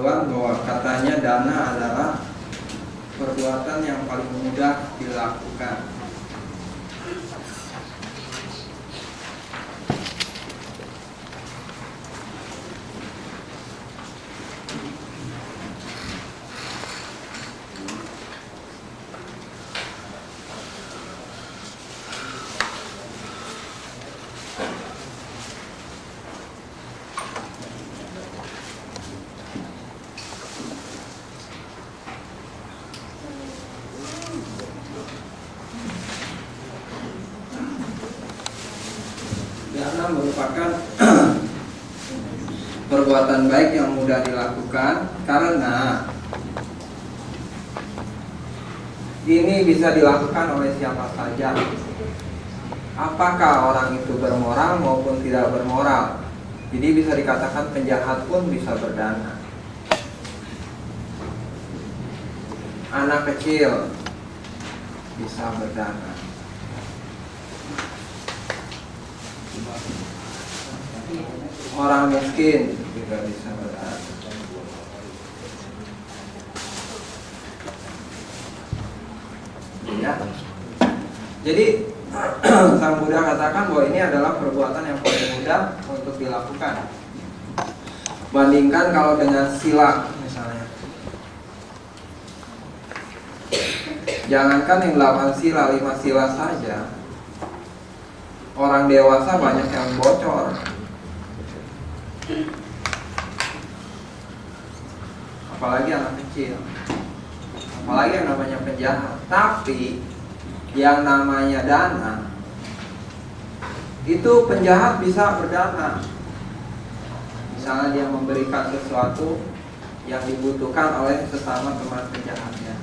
jawaban bahwa katanya dana adalah perbuatan yang paling mudah dilakukan. Dana merupakan perbuatan baik yang mudah dilakukan karena ini bisa dilakukan oleh siapa saja. Apakah orang itu bermoral maupun tidak bermoral. Jadi bisa dikatakan penjahat pun bisa berdana. Anak kecil bisa berdana. Orang miskin juga bisa berdana. Ya. Jadi Sang Buddha katakan bahwa ini adalah perbuatan yang paling mudah untuk dilakukan. Bandingkan kalau dengan sila misalnya. Jangankan yang 8 sila, 5 sila saja. Orang dewasa banyak yang bocor. Apalagi anak kecil. Apalagi yang namanya penjahat. Tapi yang namanya dana, itu penjahat bisa berdana. Misalnya dia memberikan sesuatu yang dibutuhkan oleh sesama teman penjahatnya.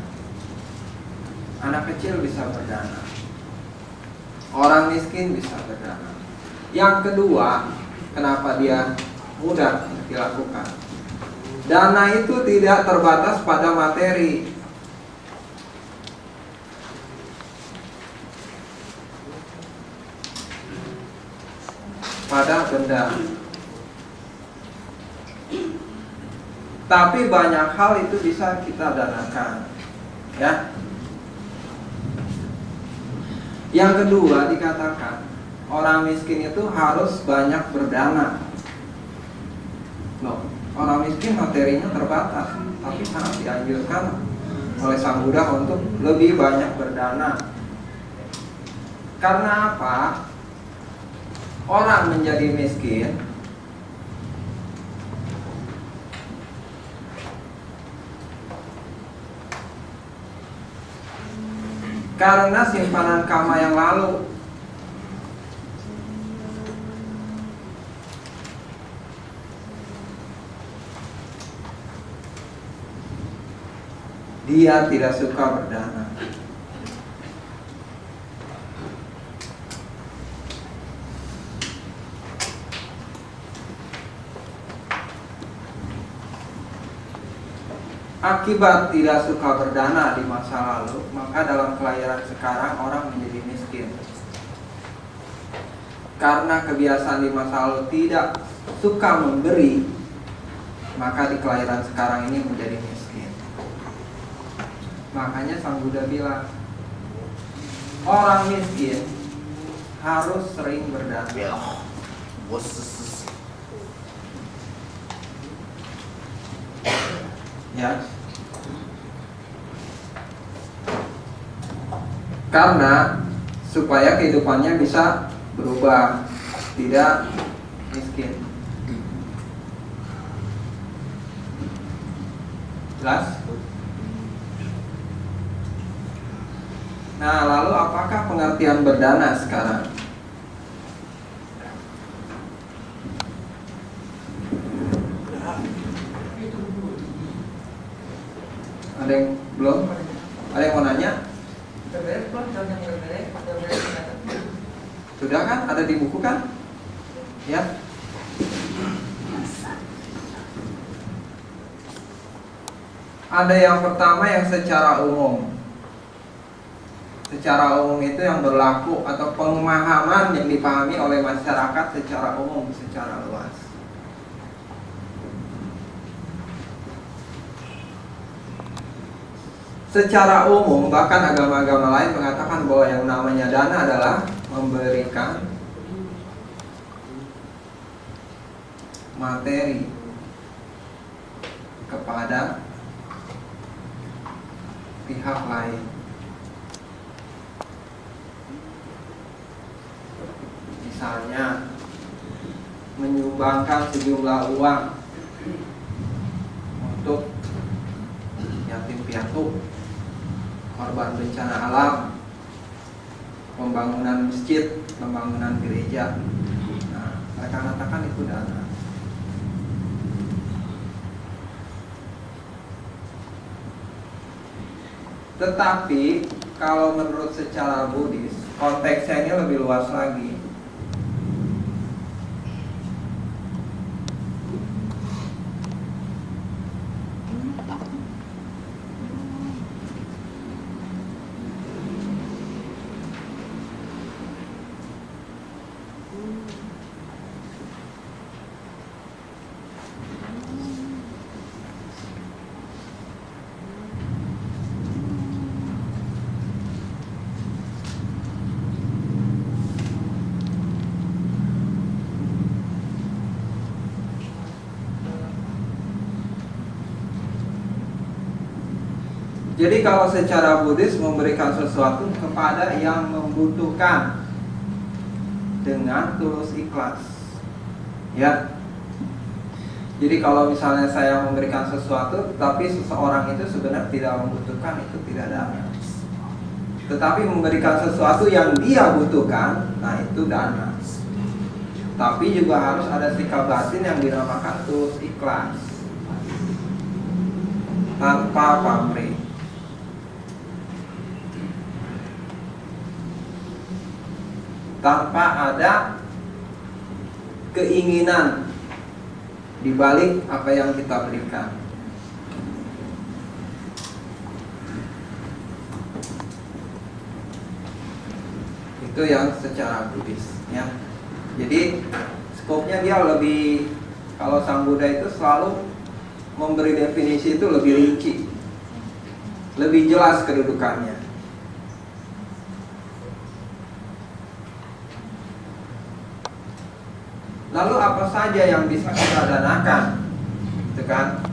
Anak kecil bisa berdana. Orang miskin bisa berdana. Yang kedua, kenapa dia mudah dilakukan? Dana itu tidak terbatas pada materi. Pada benda. Tapi banyak hal itu bisa kita danakan. Ya. Yang kedua dikatakan orang miskin itu harus banyak berdana. Loh, orang miskin materinya terbatas, tapi sangat dianjurkan oleh Sang Buddha untuk lebih banyak berdana. Karena apa? Orang menjadi miskin karena simpanan karma yang lalu. Dia tidak suka berdana. Akibat tidak suka berdana di masa lalu, maka dalam kelahiran sekarang orang menjadi miskin. Karena kebiasaan di masa lalu tidak suka memberi, maka di kelahiran sekarang ini menjadi miskin. Makanya Sang Buddha bilang, orang miskin harus sering berdana. Ya. Karena supaya kehidupannya bisa berubah, tidak miskin. Jelas? Nah, lalu apakah pengertian berdana sekarang? Ada yang belum? Ada yang mau nanya? Sudah kan? Ada di buku kan? Ya. Ada yang pertama yang secara umum. Secara umum itu yang berlaku atau pemahaman yang dipahami oleh masyarakat secara umum, secara luas. secara umum bahkan agama-agama lain mengatakan bahwa yang namanya dana adalah memberikan materi kepada pihak lain. Misalnya menyumbangkan sejumlah uang untuk yatim piatu, korban bencana alam, pembangunan masjid, pembangunan gereja. Nah, mereka katakan itu dana. Tetapi kalau menurut secara Buddhis, konteksnya ini lebih luas lagi. Jadi kalau secara Buddhis memberikan sesuatu kepada yang membutuhkan dengan tulus ikhlas, ya. Jadi kalau misalnya saya memberikan sesuatu, tapi seseorang itu sebenarnya tidak membutuhkan, itu tidak dana. Tetapi memberikan sesuatu yang dia butuhkan, nah itu dana. Tapi juga harus ada sikap batin yang dinamakan tulus ikhlas, tanpa pamrih. Tanpa ada keinginan di balik apa yang kita berikan. Itu yang secara Buddhis, ya. Jadi skopnya dia lebih, kalau Sang Buddha itu selalu memberi definisi itu lebih rinci, lebih jelas kedudukannya. Lalu apa saja yang bisa kita danakan? Itu kan?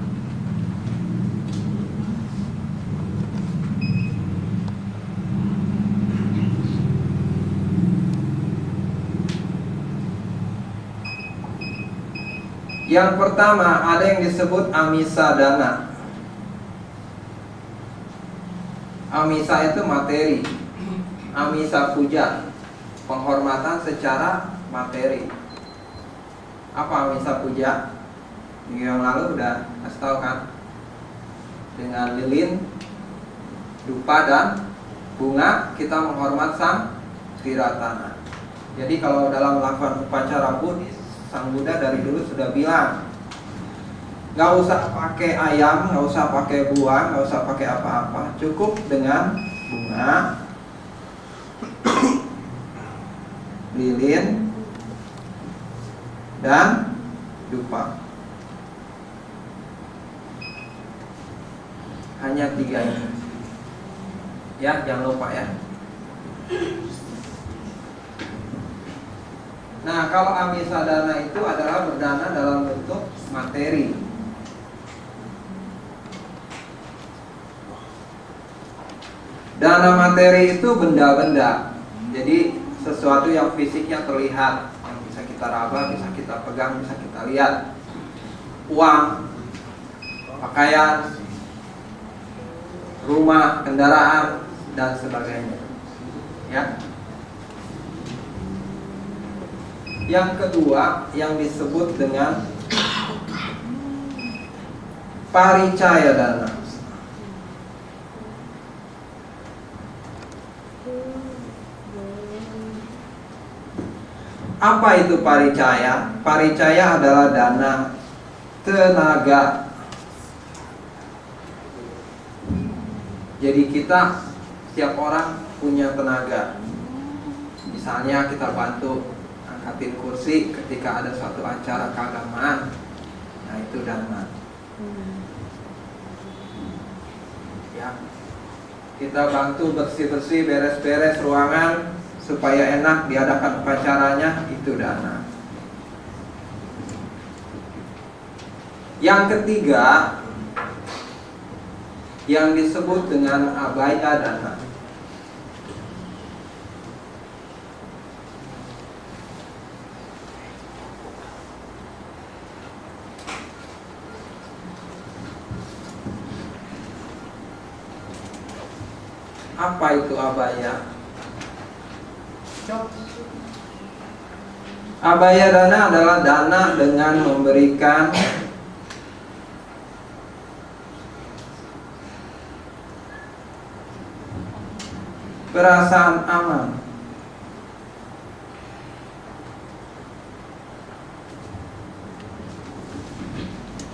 Yang pertama ada yang disebut amisa dana. Amisa itu materi. Amisa puja, penghormatan secara materi. Apa amisa puja? Minggu yang lalu udah kasih tahu kan? Dengan lilin, dupa dan bunga kita menghormat Sang Tiratana. Jadi kalau dalam melakukan upacara Buddhis, Sang Buddha dari dulu sudah bilang, nggak usah pakai ayam, nggak usah pakai buah, nggak usah pakai apa-apa, cukup dengan bunga, lilin, dan dupa. Hanya 3 ini. Ya, jangan lupa ya. Nah, kalau amisa dana itu adalah berdana dalam bentuk materi. Dana materi itu benda-benda. Jadi sesuatu yang fisiknya terlihat, yang bisa kita raba, bisa kita pegang, bisa kita lihat. Uang, pakaian, rumah, kendaraan, dan sebagainya. Ya. Yang kedua yang disebut dengan paricaya dana. Apa itu paricaya? Paricaya adalah dana tenaga. Jadi kita, setiap orang punya tenaga. Misalnya kita bantu angkatin kursi ketika ada suatu acara keagamaan. Nah itu dana. Ya. kita bantu bersih-bersih, beres-beres ruangan supaya enak diadakan upacaranya, itu dana. Yang ketiga yang disebut dengan abaya dana. Apa itu abaya? Abaya dana adalah dana dengan memberikan perasaan aman,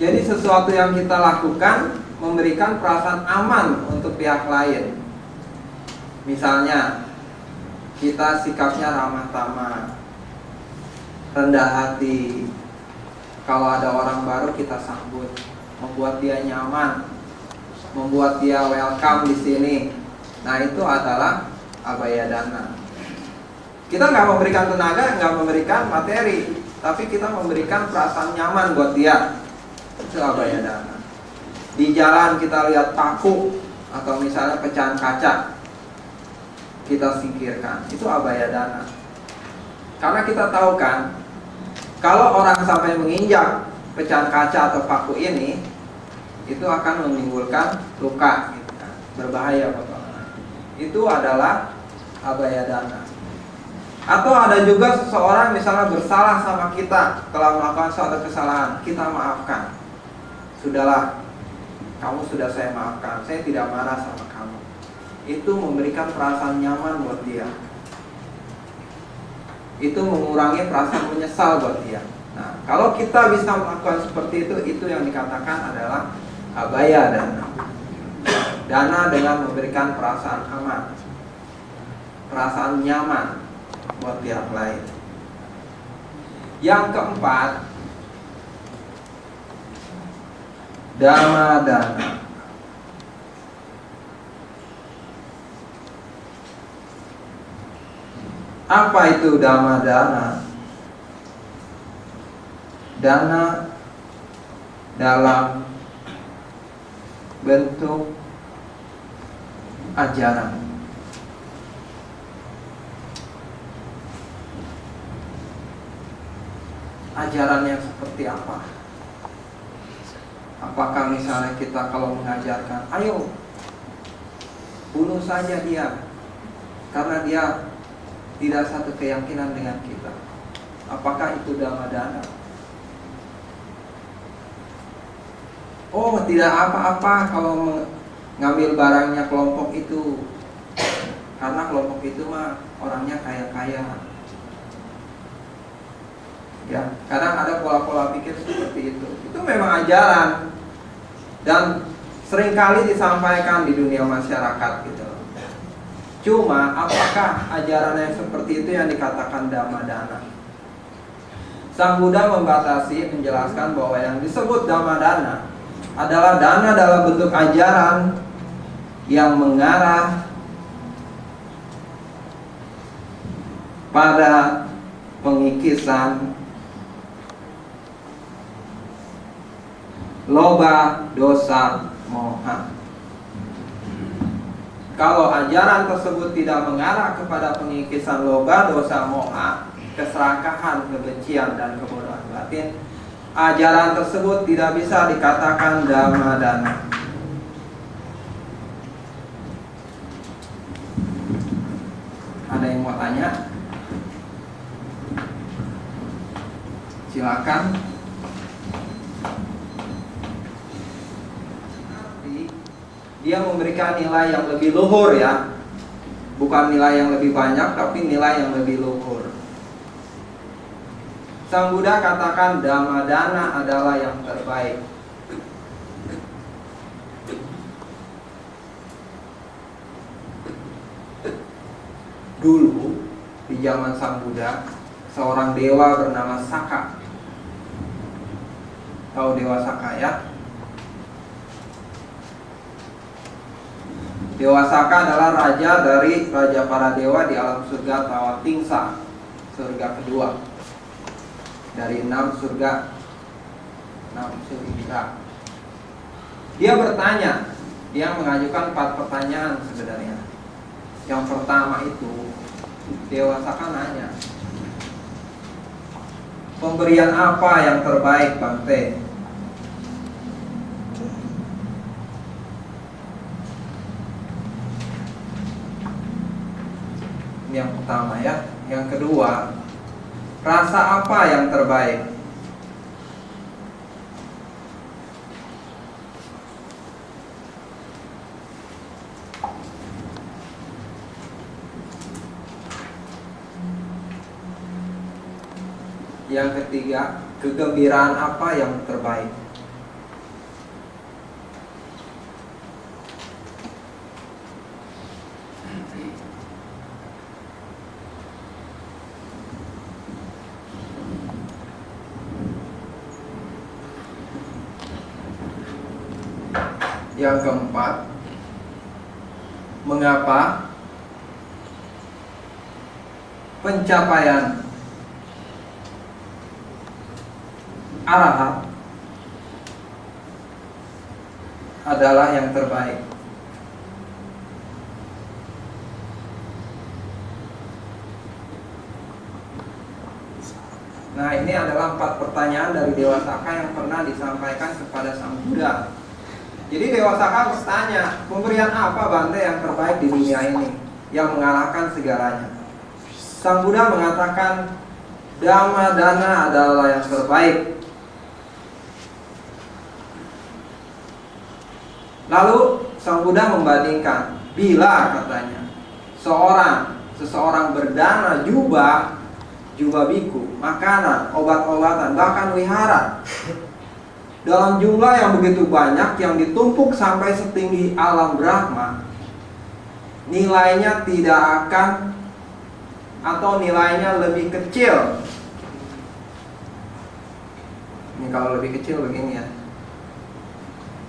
jadi sesuatu yang kita lakukan memberikan perasaan aman untuk pihak lain. Misalnya kita sikapnya ramah tamah, rendah hati, kalau ada orang baru kita sambut, membuat dia nyaman, membuat dia welcome di sini. Nah, itu adalah abaya dana. Kita nggak memberikan tenaga, nggak memberikan materi, tapi kita memberikan perasaan nyaman buat dia. Itu abaya dana. Di jalan kita lihat paku atau misalnya pecahan kaca, kita singkirkan. Itu abaya dana. Karena kita tahu kan, kalau orang sampai menginjak pecahan kaca atau paku ini, itu akan menimbulkan luka, gitu kan, berbahaya buat orang. Itu adalah abaya dana. Atau ada juga seseorang misalnya bersalah sama kita, telah melakukan suatu kesalahan, kita maafkan. Sudahlah, kamu sudah saya maafkan, saya tidak marah sama kamu. Itu memberikan perasaan nyaman buat dia. Itu mengurangi perasaan menyesal buat dia. Nah, kalau kita bisa melakukan seperti itu yang dikatakan adalah abaya dana. Dana dengan memberikan perasaan aman, perasaan nyaman buat pihak lain. Yang keempat, dhamma dana. Apa itu dhamma dana? Dana dalam bentuk ajaran. Ajaran yang seperti apa? Apakah misalnya kita kalau mengajarkan, ayo bunuh saja dia karena dia tidak satu keyakinan dengan kita. Apakah itu dhamma dana? Oh, tidak apa-apa kalau ngambil barangnya kelompok itu, karena kelompok itu mah orangnya kaya-kaya. Ya, kadang ada pola-pola pikir seperti itu. Itu memang ajaran dan seringkali disampaikan di dunia masyarakat gitu. Cuma apakah ajaran yang seperti itu yang dikatakan dhamma dana? Sang Buddha membatasi, menjelaskan bahwa yang disebut dhamma dana adalah dana dalam bentuk ajaran yang mengarah pada pengikisan loba, dosa, moha. Kalau ajaran tersebut tidak mengarah kepada pengikisan loba, dosa, moha, keserakahan, kebencian, dan kebodohan batin, ajaran tersebut tidak bisa dikatakan dhamma dana. Ada yang mau tanya? Silakan. Dia memberikan nilai yang lebih luhur ya, bukan nilai yang lebih banyak, tapi nilai yang lebih luhur. Sang Buddha katakan dhamma dana adalah yang terbaik. Dulu di zaman Sang Buddha, seorang dewa bernama Saka. Tahu dewa Saka ya? Dewasaka adalah raja dari raja para dewa di alam surga Tawatingsa, surga kedua dari 6 surga, 6 surga. Dia bertanya, dia mengajukan 4 pertanyaan sebenarnya. Yang pertama itu, Dewasaka nanya, pemberian apa yang terbaik Bante? Ini yang pertama ya. Yang kedua, rasa apa yang terbaik? Yang ketiga, kegembiraan apa yang terbaik? Yang keempat, mengapa pencapaian arahat adalah yang terbaik? Nah, ini adalah 4 pertanyaan dari Dewasaka yang pernah disampaikan kepada Sang Buddha. Jadi Dewasaka bertanya, pemberian apa Bante yang terbaik di dunia ini, yang mengalahkan segalanya? Sang Buddha mengatakan, Dhamma Dana adalah yang terbaik. Lalu Sang Buddha membandingkan, bila katanya seseorang berdana jubah biku, makanan, obat-obatan, bahkan wihara dalam jumlah yang begitu banyak, yang ditumpuk sampai setinggi alam Brahma, nilainya tidak akan, atau nilainya lebih kecil. Ini kalau lebih kecil begini ya,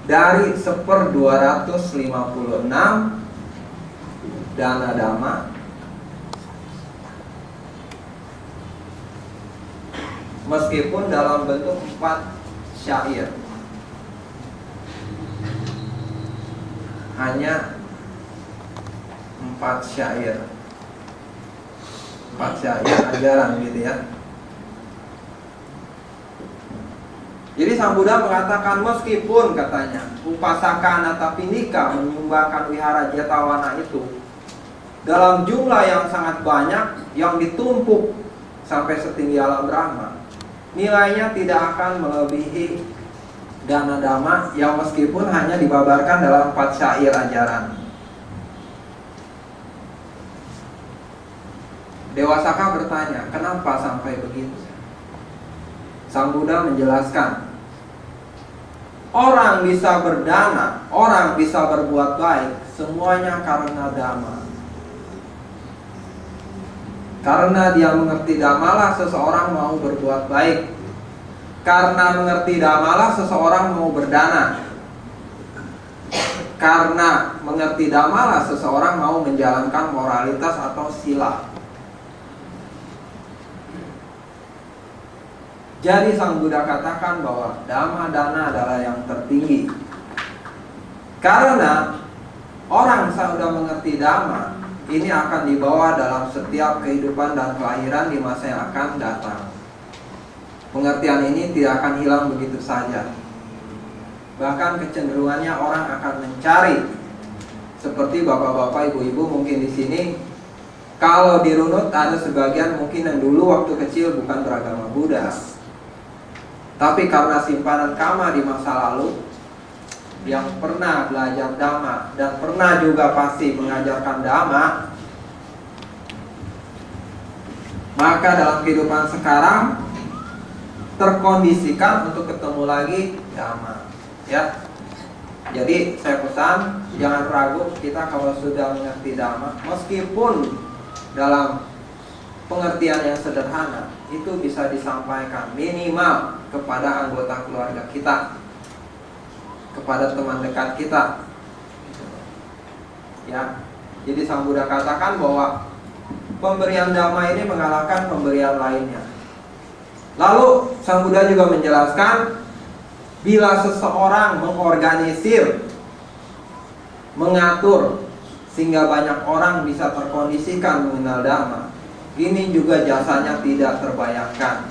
dari 1/256 dana dhamma meskipun dalam bentuk 4 syair. Hanya 4 syair. 4 syair ajaran gitu ya. Jadi Sang Buddha mengatakan, meskipun katanya Upasaka Anathapindika menyumbangkan wihara Jetawana itu dalam jumlah yang sangat banyak, yang ditumpuk sampai setinggi alam Brahma, nilainya tidak akan melebihi dana dhamma yang meskipun hanya dibabarkan dalam 4 syair ajaran. Dewasaka bertanya, kenapa sampai begitu? Sang Buddha menjelaskan, orang bisa berdana, orang bisa berbuat baik, semuanya karena dhamma. Karena dia mengerti dhammalah seseorang mau berbuat baik. Karena mengerti dhammalah seseorang mau berdana. Karena mengerti dhammalah seseorang mau menjalankan moralitas atau sila. Jadi Sang Buddha katakan bahwa dhamma dana adalah yang tertinggi. Karena orang sudah mengerti dhamma, ini akan dibawa dalam setiap kehidupan dan kelahiran di masa yang akan datang. Pengertian ini tidak akan hilang begitu saja. Bahkan kecenderungannya orang akan mencari. Seperti bapak-bapak, ibu-ibu mungkin di sini, kalau dirunut ada sebagian mungkin yang dulu waktu kecil bukan beragama Buddha, tapi karena simpanan karma di masa lalu, yang pernah belajar dhamma dan pernah juga pasti mengajarkan dhamma, maka dalam kehidupan sekarang terkondisikan untuk ketemu lagi dhamma, ya. Jadi saya pesan, jangan ragu, kita kalau sudah mengerti dhamma, meskipun dalam pengertian yang sederhana, itu bisa disampaikan minimal kepada anggota keluarga kita, kepada teman dekat kita. Ya. Jadi Sang Buddha katakan bahwa pemberian dhamma ini mengalahkan pemberian lainnya. Lalu Sang Buddha juga menjelaskan, bila seseorang mengorganisir, mengatur sehingga banyak orang bisa terkondisikan mengenal dhamma, ini juga jasanya tidak terbayangkan.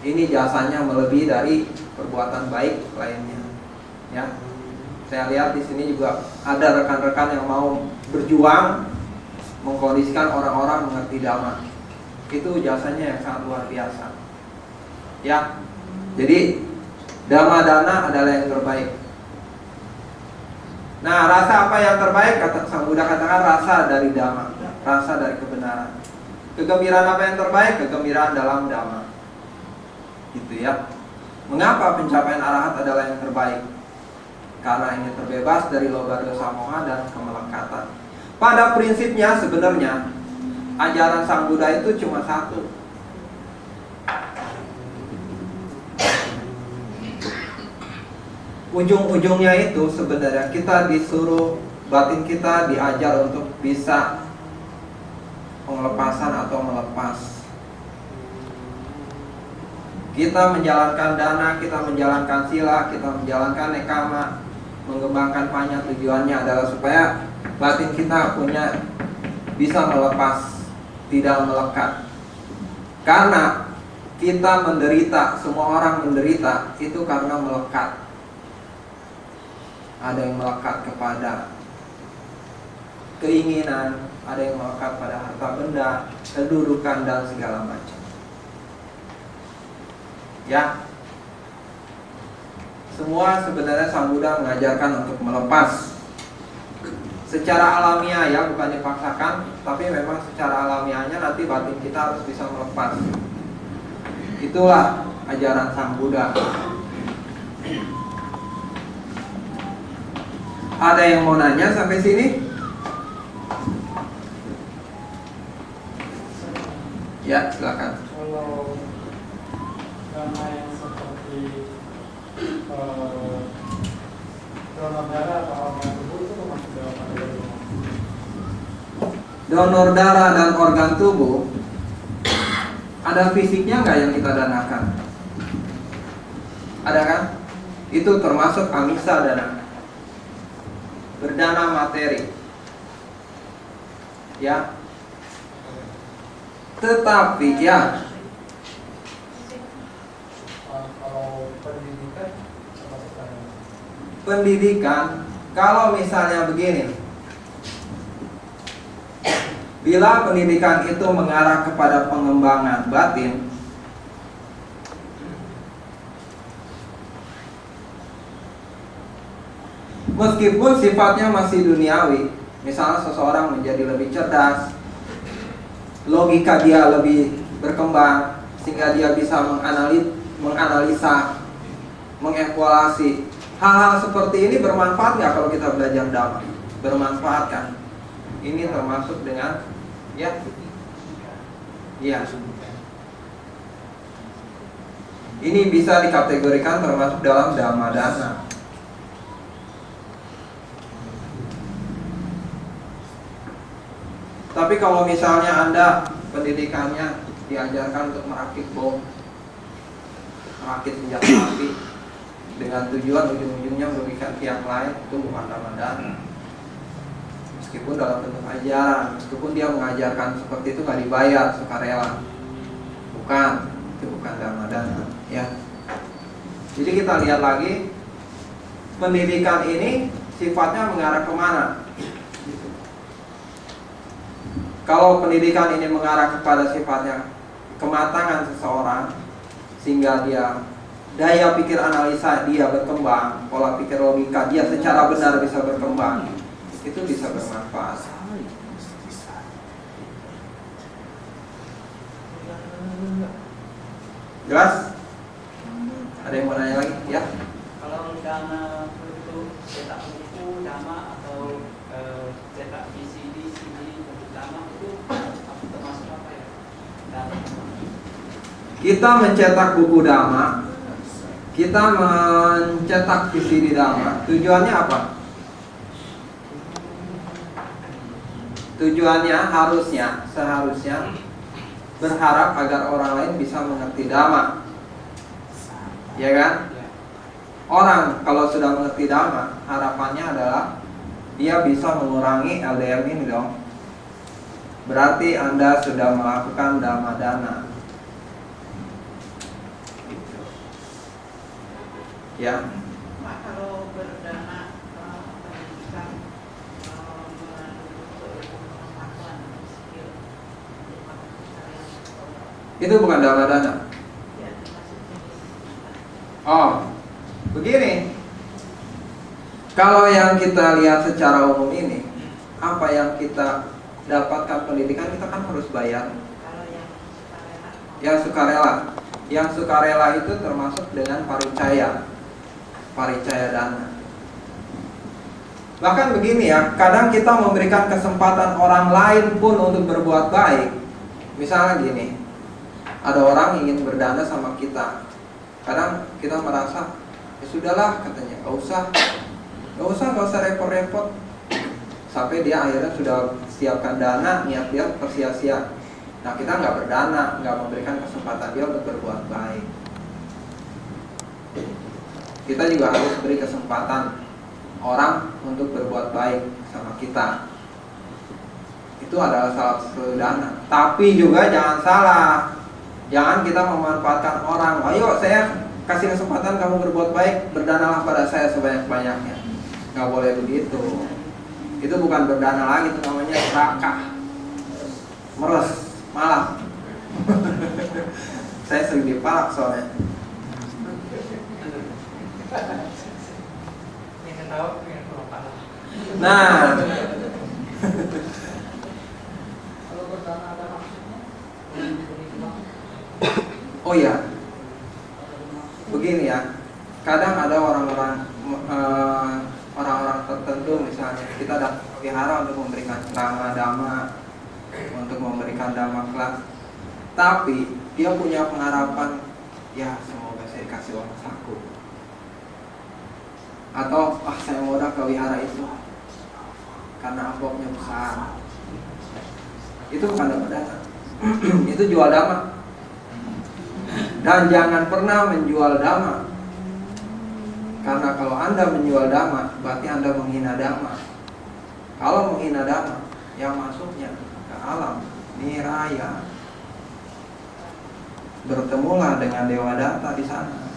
Ini jasanya melebihi dari perbuatan baik lainnya. Ya. Saya lihat di sini juga ada rekan-rekan yang mau berjuang mengkondisikan orang-orang mengerti dhamma. Itu jasanya yang sangat luar biasa. Ya. Jadi dhamma dana adalah yang terbaik. Nah, rasa apa yang terbaik? Kata Sang Buddha katakan rasa dari dhamma, rasa dari kebenaran. Kegembiraan apa yang terbaik? Kegembiraan dalam dhamma. Gitu ya. Mengapa pencapaian arahat adalah yang terbaik? Karena ini terbebas dari loba dosa moha dan kemelekatan. Pada prinsipnya sebenarnya ajaran Sang Buddha itu cuma satu. Ujung-ujungnya itu sebenarnya kita disuruh, batin kita diajar untuk bisa pengelepasan atau melepas. Kita menjalankan dana, kita menjalankan sila, kita menjalankan nekama, mengembangkan panya, tujuannya adalah supaya batin kita punya bisa melepas, tidak melekat. Karena kita menderita, semua orang menderita itu karena melekat. Ada yang melekat kepada keinginan, ada yang melekat pada harta benda, kedudukan dan segala macam. Ya, semua sebenarnya Sang Buddha mengajarkan untuk melepas secara alamiah ya, bukan dipaksakan, tapi memang secara alamiahnya nanti batin kita harus bisa melepas. Itulah ajaran Sang Buddha. Ada yang mau nanya sampai sini? Ya, silakan. Kalau dana yang seperti donor darah atau organ tubuh itu masuk dalam kategori mana? Donor darah dan organ tubuh, ada fisiknya nggak yang kita danakan? Ada kan? Itu termasuk amisa dana, berdana materi. Ya. Tetapi ya, Kalau pendidikan termasuk dana. pendidikan, kalau misalnya begini, bila pendidikan itu mengarah kepada pengembangan batin, meskipun sifatnya masih duniawi, misalnya seseorang menjadi lebih cerdas, logika dia lebih berkembang, sehingga dia bisa menganalisa, mengevaluasi. Hal-hal seperti ini bermanfaat nggak kalau kita belajar dhamma? Bermanfaat kan? Ini termasuk dengan ya, ini bisa dikategorikan termasuk dalam dhamma dana. Tapi kalau misalnya Anda pendidikannya diajarkan untuk merakit bom, merakit senjata api dengan tujuan ujung-ujungnya merugikan pihak lain, itu bukan dhamma dana. Meskipun dalam bentuk ajaran, meskipun dia mengajarkan seperti itu nggak dibayar sukarela, bukan, itu bukan dhamma dana. Ya. Jadi kita lihat lagi, pendidikan ini sifatnya mengarah kemana? Kalau pendidikan ini mengarah kepada sifatnya kematangan seseorang, sehingga dia daya pikir analisa dia berkembang, pola pikir logika dia secara benar bisa berkembang, itu bisa bermanfaat. Jelas? Ada yang mau nanya lagi? Ya? Kalau dana itu cetak buku dhamma atau cetak VCD, CD untuk dhamma itu termasuk apa ya? Dana. Kita mencetak buku dhamma, kita mencetak VCD dhamma, tujuannya apa? Tujuannya seharusnya berharap agar orang lain bisa mengerti dhamma. Ya kan? Orang kalau sudah mengerti dhamma, harapannya adalah dia bisa mengurangi LDM ini dong. Berarti Anda sudah melakukan dhamma dana. Gitu. Ya. Pak, kalau berdana pendidikan pengetahuan skill Itu bukan dhamma dana. ya termasuk jenis Oh, begini. Kalau yang kita lihat secara umum ini, apa yang kita dapatkan pendidikan, kita kan harus bayar. kalau yang sukarela Yang sukarela, yang sukarela itu termasuk dengan paricaya dana. Bahkan begini ya, kadang kita memberikan kesempatan orang lain pun untuk berbuat baik. Misalnya gini, ada orang ingin berdana sama kita. Kadang kita merasa, ya sudahlah katanya, gak usah repot-repot. Sampai dia akhirnya sudah siapkan dana, niat dia tersia-sia. Nah, kita nggak berdana, nggak memberikan kesempatan dia untuk berbuat baik. Kita juga harus beri kesempatan orang untuk berbuat baik sama kita. Itu adalah salah satu dana. Tapi juga jangan salah, jangan kita memanfaatkan orang. Ayo saya kasih kesempatan kamu berbuat baik, berdanalah pada saya sebanyak-banyaknya. Nggak boleh begitu. Itu bukan berdana lagi, itu namanya serakah, meres, malah. Saya sering dipalak soalnya. Yang ketawa yang kurang paham. Nah, Kalau berdana ada maksudnya? oh ya, begini ya. Kadang ada orang-orang tertentu, misalnya kita datang ke wihara untuk memberikan ceramah dhamma, untuk memberikan dhamma kelas, tapi dia punya pengharapan, ya semoga saya dikasih uang saku, atau saya mau ke wihara itu karena amplopnya besar. Itu bukan dhamma dana. Itu jual dhamma. Dan jangan pernah menjual dhamma. Karena kalau Anda menjual dhamma, berarti Anda menghina dhamma. Kalau menghina dhamma, yang masuknya ke alam niraya. Bertemulah dengan Dewa Data di sana.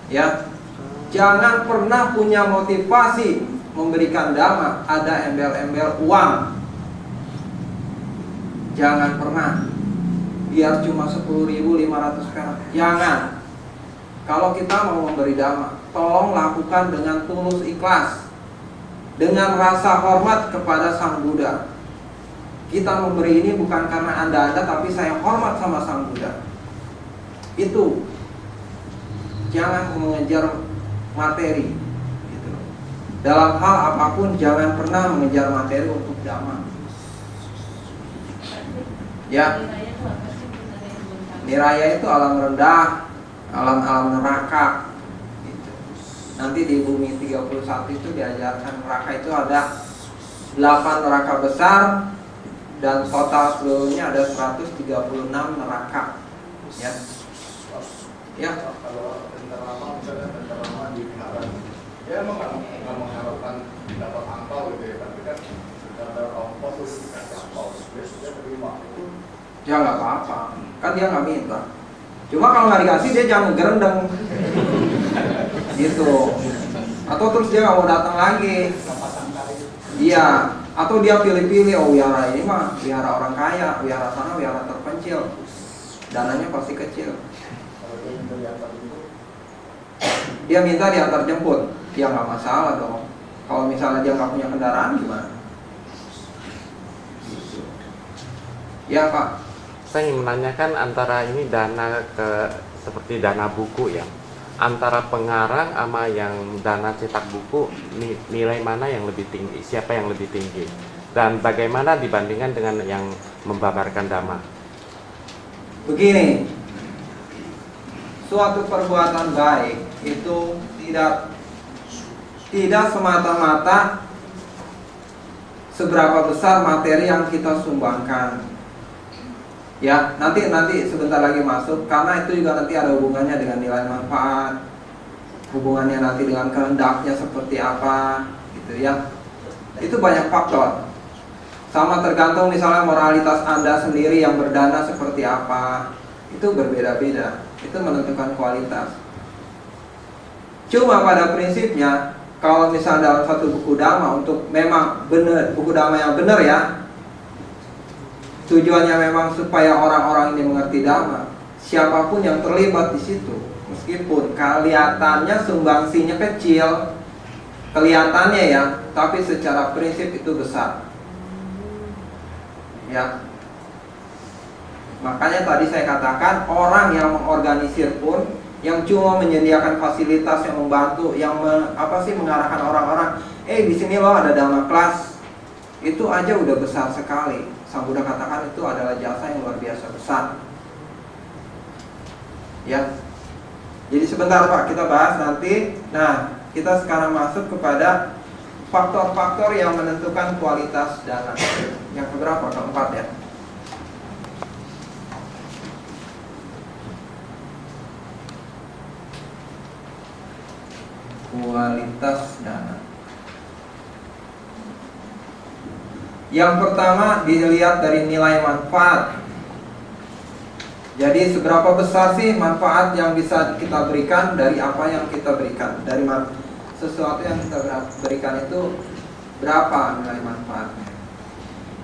Ya, jangan pernah punya motivasi memberikan dhamma ada embel-embel uang. Jangan pernah. Biar cuma 10.500 perak. Jangan. Kalau kita mau memberi dhamma, tolong lakukan dengan tulus ikhlas, dengan rasa hormat kepada Sang Buddha. Kita memberi ini bukan karena Anda, tapi saya hormat sama Sang Buddha. Itu. Jangan mengejar materi. Gitu. Dalam hal apapun jangan pernah mengejar materi untuk dhamma. Ya. Niraya itu alam rendah, alam-alam neraka gitu. Nanti di bumi 31 itu diajarkan neraka itu ada 8 neraka besar, dan total seluruhnya ada 136 neraka. Ya. Ya. Kalau tentara lama, misalnya tentara lama di wihara, dia emang nggak mengharapkan dapat angpau gitu ya, tapi kan ada ongkos terus dikasih angpau, dia terima itu. Ya nggak apa-apa, kan dia nggak minta. Cuma kalau nggak dikasih dia jangan gerendeng, gitu. Atau terus dia nggak mau datang lagi. Iya. Atau dia pilih-pilih, oh wihara ini mah wihara orang kaya, wihara sana wihara terpencil, dananya pasti kecil. Kalau dia minta diantar jemput, Dia minta diantar jemput, ya nggak masalah dong. Kalau misalnya dia nggak punya kendaraan gimana? Gitu. Ya Pak. Saya ingin menanyakan antara ini dana seperti dana buku ya, antara pengarang sama yang dana cetak buku, nilai mana yang lebih tinggi, siapa yang lebih tinggi, dan bagaimana dibandingkan dengan yang membabarkan dhamma? Begini, suatu perbuatan baik itu tidak semata-mata seberapa besar materi yang kita sumbangkan. Ya, nanti sebentar lagi masuk, karena itu juga nanti ada hubungannya dengan nilai manfaat, hubungannya nanti dengan kehendaknya seperti apa, gitu ya. Itu banyak faktor. Sama tergantung misalnya moralitas Anda sendiri yang berdana seperti apa, itu berbeda-beda. Itu menentukan kualitas. Cuma pada prinsipnya, kalau misalnya dalam satu buku dhamma untuk memang benar, buku dhamma yang benar ya, tujuannya memang supaya orang-orang ini mengerti dhamma. Siapapun yang terlibat di situ, meskipun kelihatannya sumbangsinya kecil, kelihatannya ya, tapi secara prinsip itu besar. Ya. Makanya tadi saya katakan orang yang mengorganisir pun, yang cuma menyediakan fasilitas yang membantu, yang mengarahkan orang-orang, di sini loh ada dhamma kelas, itu aja udah besar sekali. Sang Buddha katakan itu adalah jasa yang luar biasa besar. Ya. Jadi sebentar Pak, kita bahas nanti. Nah, kita sekarang masuk kepada faktor-faktor yang menentukan kualitas dana. Yang keberapa? Keempat ya. Kualitas dana. Yang pertama dilihat dari nilai manfaat. Jadi seberapa besar sih manfaat yang bisa kita berikan dari apa yang kita berikan. Dari sesuatu yang kita berikan itu berapa nilai manfaatnya.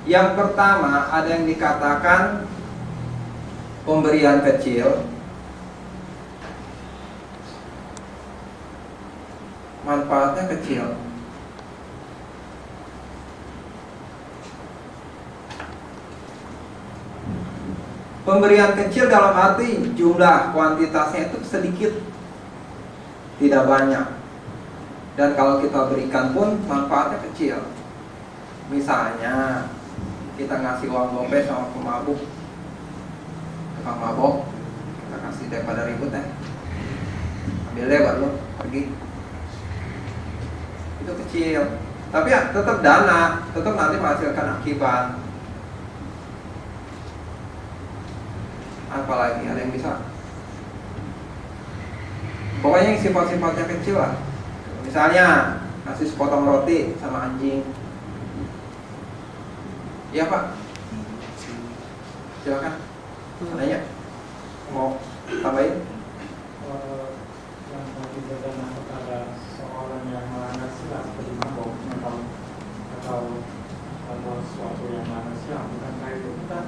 Yang pertama ada yang dikatakan pemberian kecil, manfaatnya kecil. Pemberian kecil dalam arti jumlah kuantitasnya itu sedikit, tidak banyak. Dan kalau kita berikan pun manfaatnya kecil. Misalnya kita ngasih uang gope sama pemabuk, tukang mabok, kita kasih daripada ribut ambil deh buat lo, pergi. Itu kecil, tapi ya tetap dana, tetap nanti menghasilkan akibat. Apalagi ada yang bisa, pokoknya yang sifat-sifatnya kecil lah. Misalnya ngasih sepotong roti sama anjing. Iya Pak, silakan. Nanya, mau tambahin? Yang tadi berdana kepada seorang yang melanggar sila seperti mabok atau sesuatu yang melanggar sila, bukankah itu kita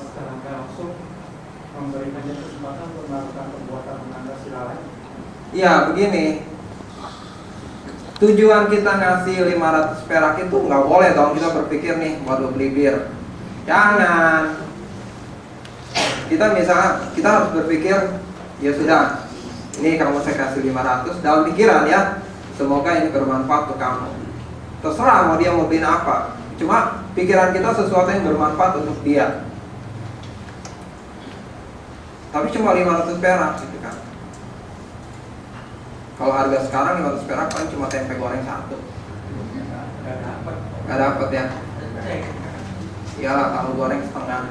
secara langsung memberikannya kesempatan untuk melakukan perbuatan melanggar sila lain? Iya, begini. Tujuan kita ngasih 500 perak itu nggak boleh dong kita berpikir nih buat lo beli bir. Jangan. Kita harus berpikir, ya sudah, ini kamu saya kasih 500 dalam pikiran ya, semoga ini bermanfaat untuk kamu. Terserah mau dia mau beliin apa, cuma pikiran kita sesuatu yang bermanfaat untuk dia. Tapi cuma 500 perak gitu kan. Kalau harga sekarang 500 perak paling cuma tempe goreng satu. Gak dapet ya. Iyalah, tahu goreng setengah.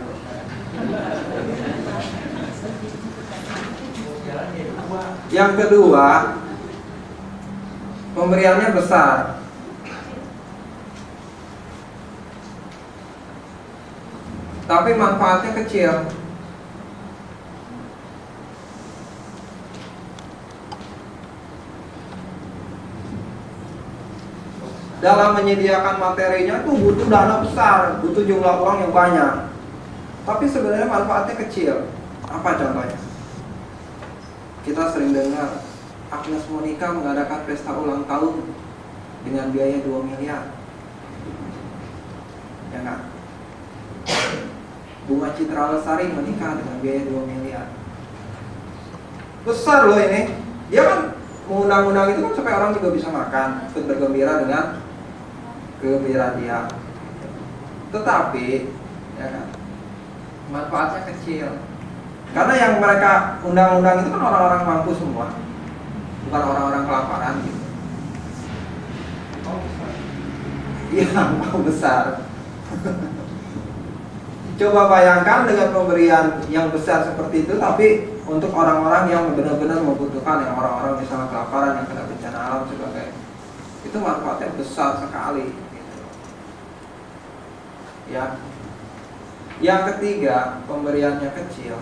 Yang kedua, pemberiannya besar. Tapi manfaatnya kecil. Dalam menyediakan materinya tuh butuh dana besar, butuh jumlah uang yang banyak. Tapi sebenarnya manfaatnya kecil. Apa contohnya? Kita sering dengar Agnes Monica mengadakan pesta ulang tahun dengan biaya 2 miliar. Ya kan? Bunga Citra Lestari menikah dengan biaya 2 miliar. Besar loh ini. Dia kan mengundang-undang itu kan supaya orang juga bisa makan, ikut bergembira dengan kegembiraan dia. Tetapi ya kan, manfaatnya kecil. Karena yang mereka undang-undang itu kan orang-orang mampu semua, bukan orang-orang kelaparan gitu. dia angpau besar. Coba bayangkan dengan pemberian yang besar seperti itu, tapi untuk orang-orang yang benar-benar membutuhkan, yang orang-orang misalnya kelaparan, yang kena bencana alam sebagainya, itu manfaatnya besar sekali. Gitu. Ya. Yang ketiga, pemberiannya kecil,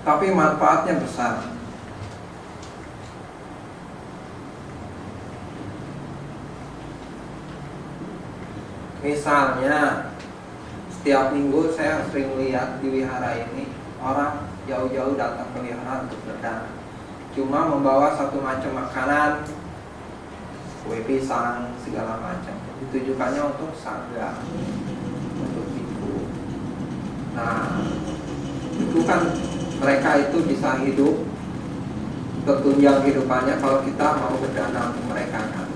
tapi manfaatnya besar. Misalnya, setiap minggu saya sering lihat di wihara ini orang jauh-jauh datang ke wihara untuk berdana. Cuma membawa satu macam makanan, kue pisang, segala macam. Ditujukannya untuk sangga, untuk biku. Nah, itu kan mereka itu bisa hidup, tertunjang hidupannya kalau kita mau berdana untuk mereka kan.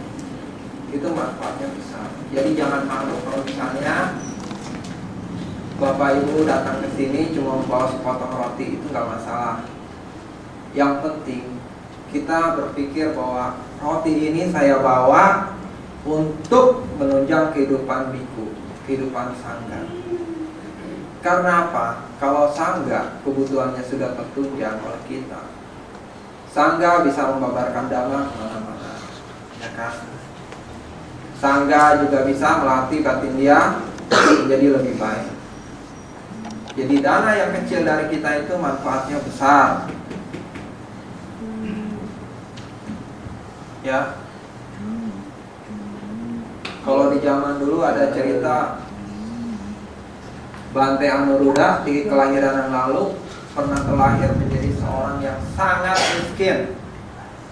Itu manfaatnya besar. Jadi jangan malu kalau misalnya Bapak Ibu datang ke sini cuma membawa sepotong roti, itu nggak masalah. Yang penting kita berpikir bahwa roti ini saya bawa untuk menunjang kehidupan biku, kehidupan sangga. Karena apa? Kalau sangga kebutuhannya sudah tertunjang oleh kita, sangga bisa membabarkan dhamma kemana-mana, ya kan? Sangga juga bisa melatih batin dia menjadi lebih baik. Jadi dana yang kecil dari kita itu manfaatnya besar. Ya. Kalau di zaman dulu ada cerita Bante Anuruddha di kelahiran yang lalu pernah terlahir menjadi seorang yang sangat miskin.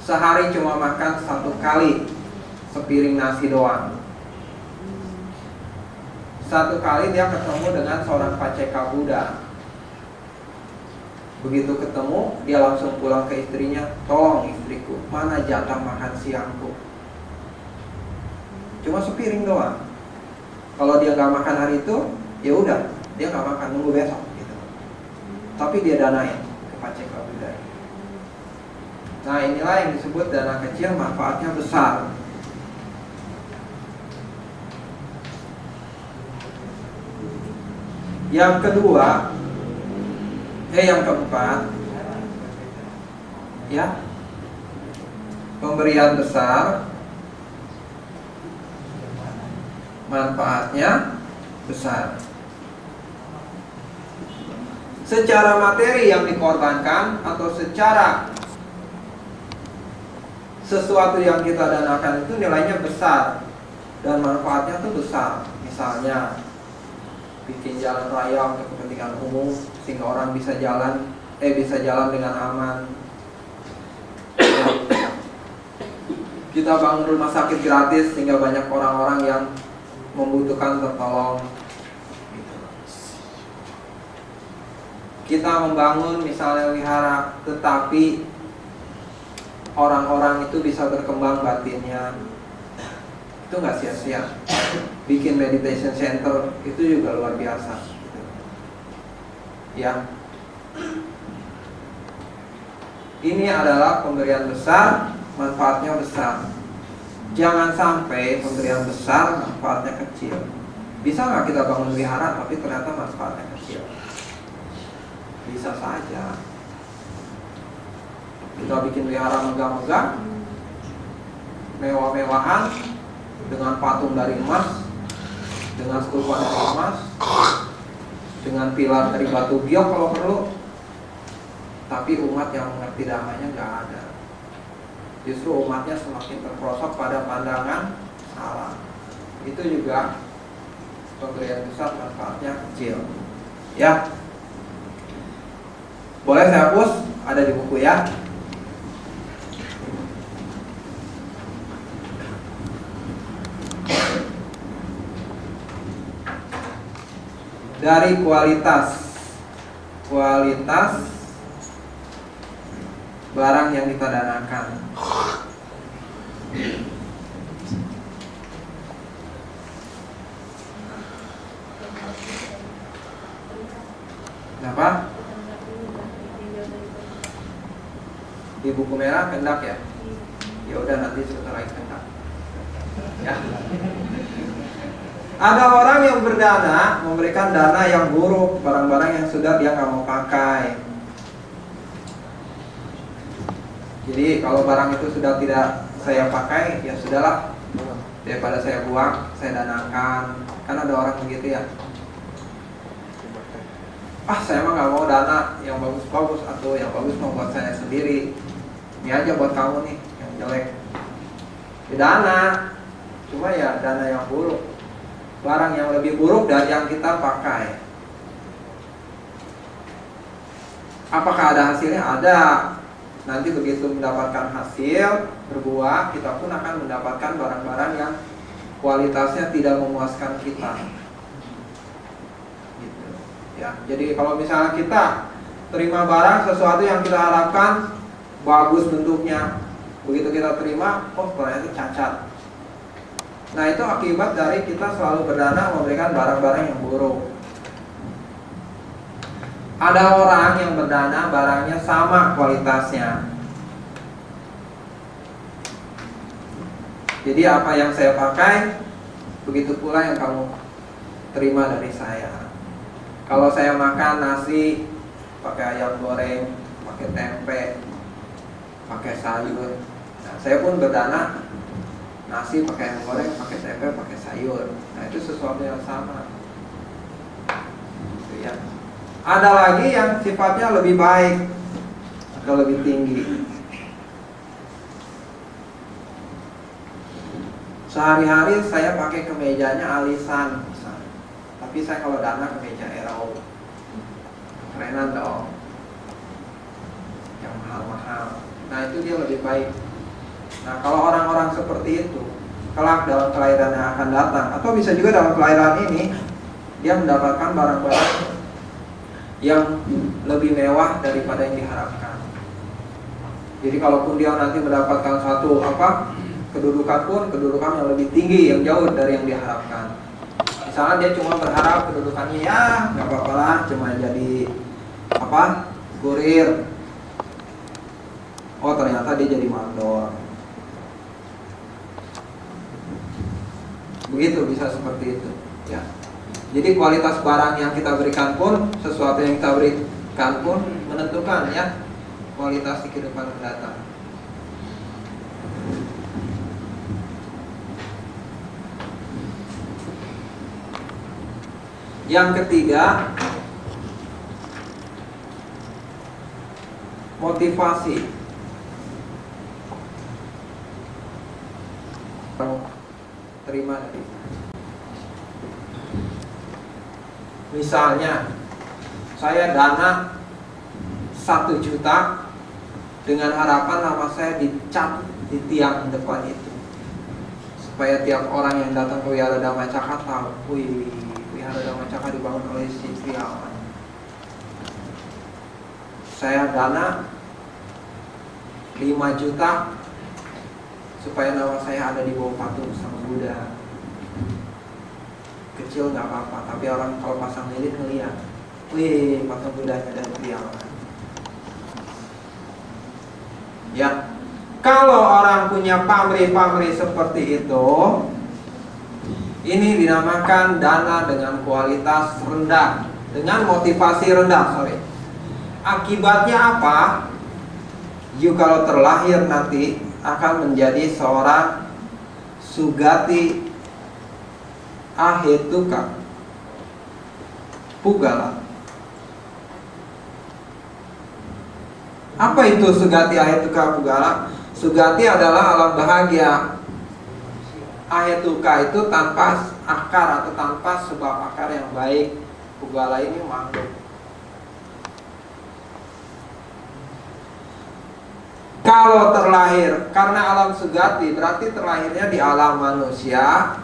Sehari cuma makan 1 kali sepiring nasi doang. Satu kali dia ketemu dengan seorang paceka Buddha. Begitu ketemu, dia langsung pulang ke istrinya, tolong istriku, mana jatah makan siangku? Cuma sepiring doang. Kalau dia nggak makan hari itu, ya udah, dia nggak makan, nunggu besok gitu. Tapi dia danain ke paceka Buddha. Nah, inilah yang disebut dana kecil, manfaatnya besar. Yang kedua, yang keempat, ya, pemberian besar, manfaatnya besar. Secara materi yang dikorbankan atau secara sesuatu yang kita danakan itu nilainya besar dan manfaatnya tuh besar. Misalnya bikin jalan raya untuk kepentingan umum sehingga orang bisa jalan dengan aman. Kita bangun rumah sakit gratis sehingga banyak orang-orang yang membutuhkan tertolong. Kita membangun misalnya wihara, tetapi orang-orang itu bisa berkembang batinnya. Itu nggak sia-sia. Bikin meditation center itu juga luar biasa. Ya, ini adalah pemberian besar, manfaatnya besar. Jangan sampai pemberian besar, manfaatnya kecil. Bisa nggak kita bangun wihara tapi ternyata manfaatnya kecil? Bisa saja. Kita bikin wihara megah-megah, mewah-mewahan, dengan patung dari emas, dengan stupa dari emas, dengan pilar dari batu giok kalau perlu. Tapi umat yang mengerti dhammanya nggak ada. Justru umatnya semakin terperosok pada pandangan salah. Itu juga pemberian besar, manfaatnya kecil. Ya, boleh saya hapus? Ada di buku ya. Dari kualitas barang yang kita danakan. Kenapa? Di buku merah kehendak ya? Ya udah nanti setelah itu ya. Ada orang yang berdana memberikan dana yang buruk, barang-barang yang sudah dia nggak mau pakai. Jadi kalau barang itu sudah tidak saya pakai, ya sudahlah, daripada saya buang, saya danakan. Kan ada orang begitu ya. Saya mah nggak mau dana yang bagus-bagus, atau yang bagus mau buat saya sendiri. Ini aja buat kamu nih, yang jelek. Dana, cuma ya dana yang buruk. Barang yang lebih buruk dari yang kita pakai. Apakah ada hasilnya? Ada. Nanti begitu mendapatkan hasil berbuah, kita pun akan mendapatkan barang-barang yang kualitasnya tidak memuaskan kita. Gitu. Ya, jadi kalau misalnya kita terima barang sesuatu yang kita harapkan bagus bentuknya, begitu kita terima, ternyata cacat. Nah, itu akibat dari kita selalu berdana memberikan barang-barang yang buruk. Ada orang yang berdana barangnya sama kualitasnya. Jadi apa yang saya pakai, begitu pula yang kamu terima dari saya. Kalau saya makan nasi pakai ayam goreng, pakai tempe, pakai sayur, nah, saya pun berdana nasi pakai ayam goreng, pakai tempe, pakai sayur. Nah, itu sesuatu yang sama. Gitu ya. Ada lagi yang sifatnya lebih baik atau lebih tinggi. Sehari-hari saya pakai kemejanya alisan misalnya. Tapi saya kalau dana kemeja Eropa, kerenan dong, yang mahal-mahal. Nah, itu dia lebih baik. Nah, kalau orang-orang seperti itu, kelak dalam kelahiran yang akan datang, atau bisa juga dalam kelahiran ini, dia mendapatkan barang-barang yang lebih mewah daripada yang diharapkan. Jadi kalaupun dia nanti mendapatkan satu kedudukan yang lebih tinggi, yang jauh dari yang diharapkan. Misalnya dia cuma berharap kedudukannya ya nggak apa-apa lah, cuma jadi kurir. Ternyata dia jadi mandor. Begitu, bisa seperti itu ya. Jadi kualitas barang yang kita berikan pun, sesuatu yang kita berikan pun menentukan ya kualitas di kehidupan mendatang. Yang ketiga, motivasi. Terima dari. Misalnya, saya dana 1 juta dengan harapan nama saya dicap di tiang depan itu, supaya tiap orang yang datang ke Wihara Dhamma Cakra tahu, Wihara Dhamma Cakra dibangun oleh si Triawan. Saya dana 5 juta supaya nama saya ada di bawah patung sama Buddha. Kecil nggak apa-apa, tapi orang kalau pasang lilin ngeliat, patung Buddhanya dari Triawan. Ya, kalau orang punya pamrih-pamrih seperti itu, ini dinamakan dana dengan kualitas rendah, dengan motivasi rendah. Akibatnya apa? You kalau terlahir nanti akan menjadi seorang sugati ahetuka pugala. Apa itu sugati ahetuka pugala? Sugati adalah alam bahagia. Ahetuka itu tanpa akar atau tanpa sebab akar yang baik. Pugala ini makhluk. Kalau terlahir karena alam sugati, berarti terlahirnya di alam manusia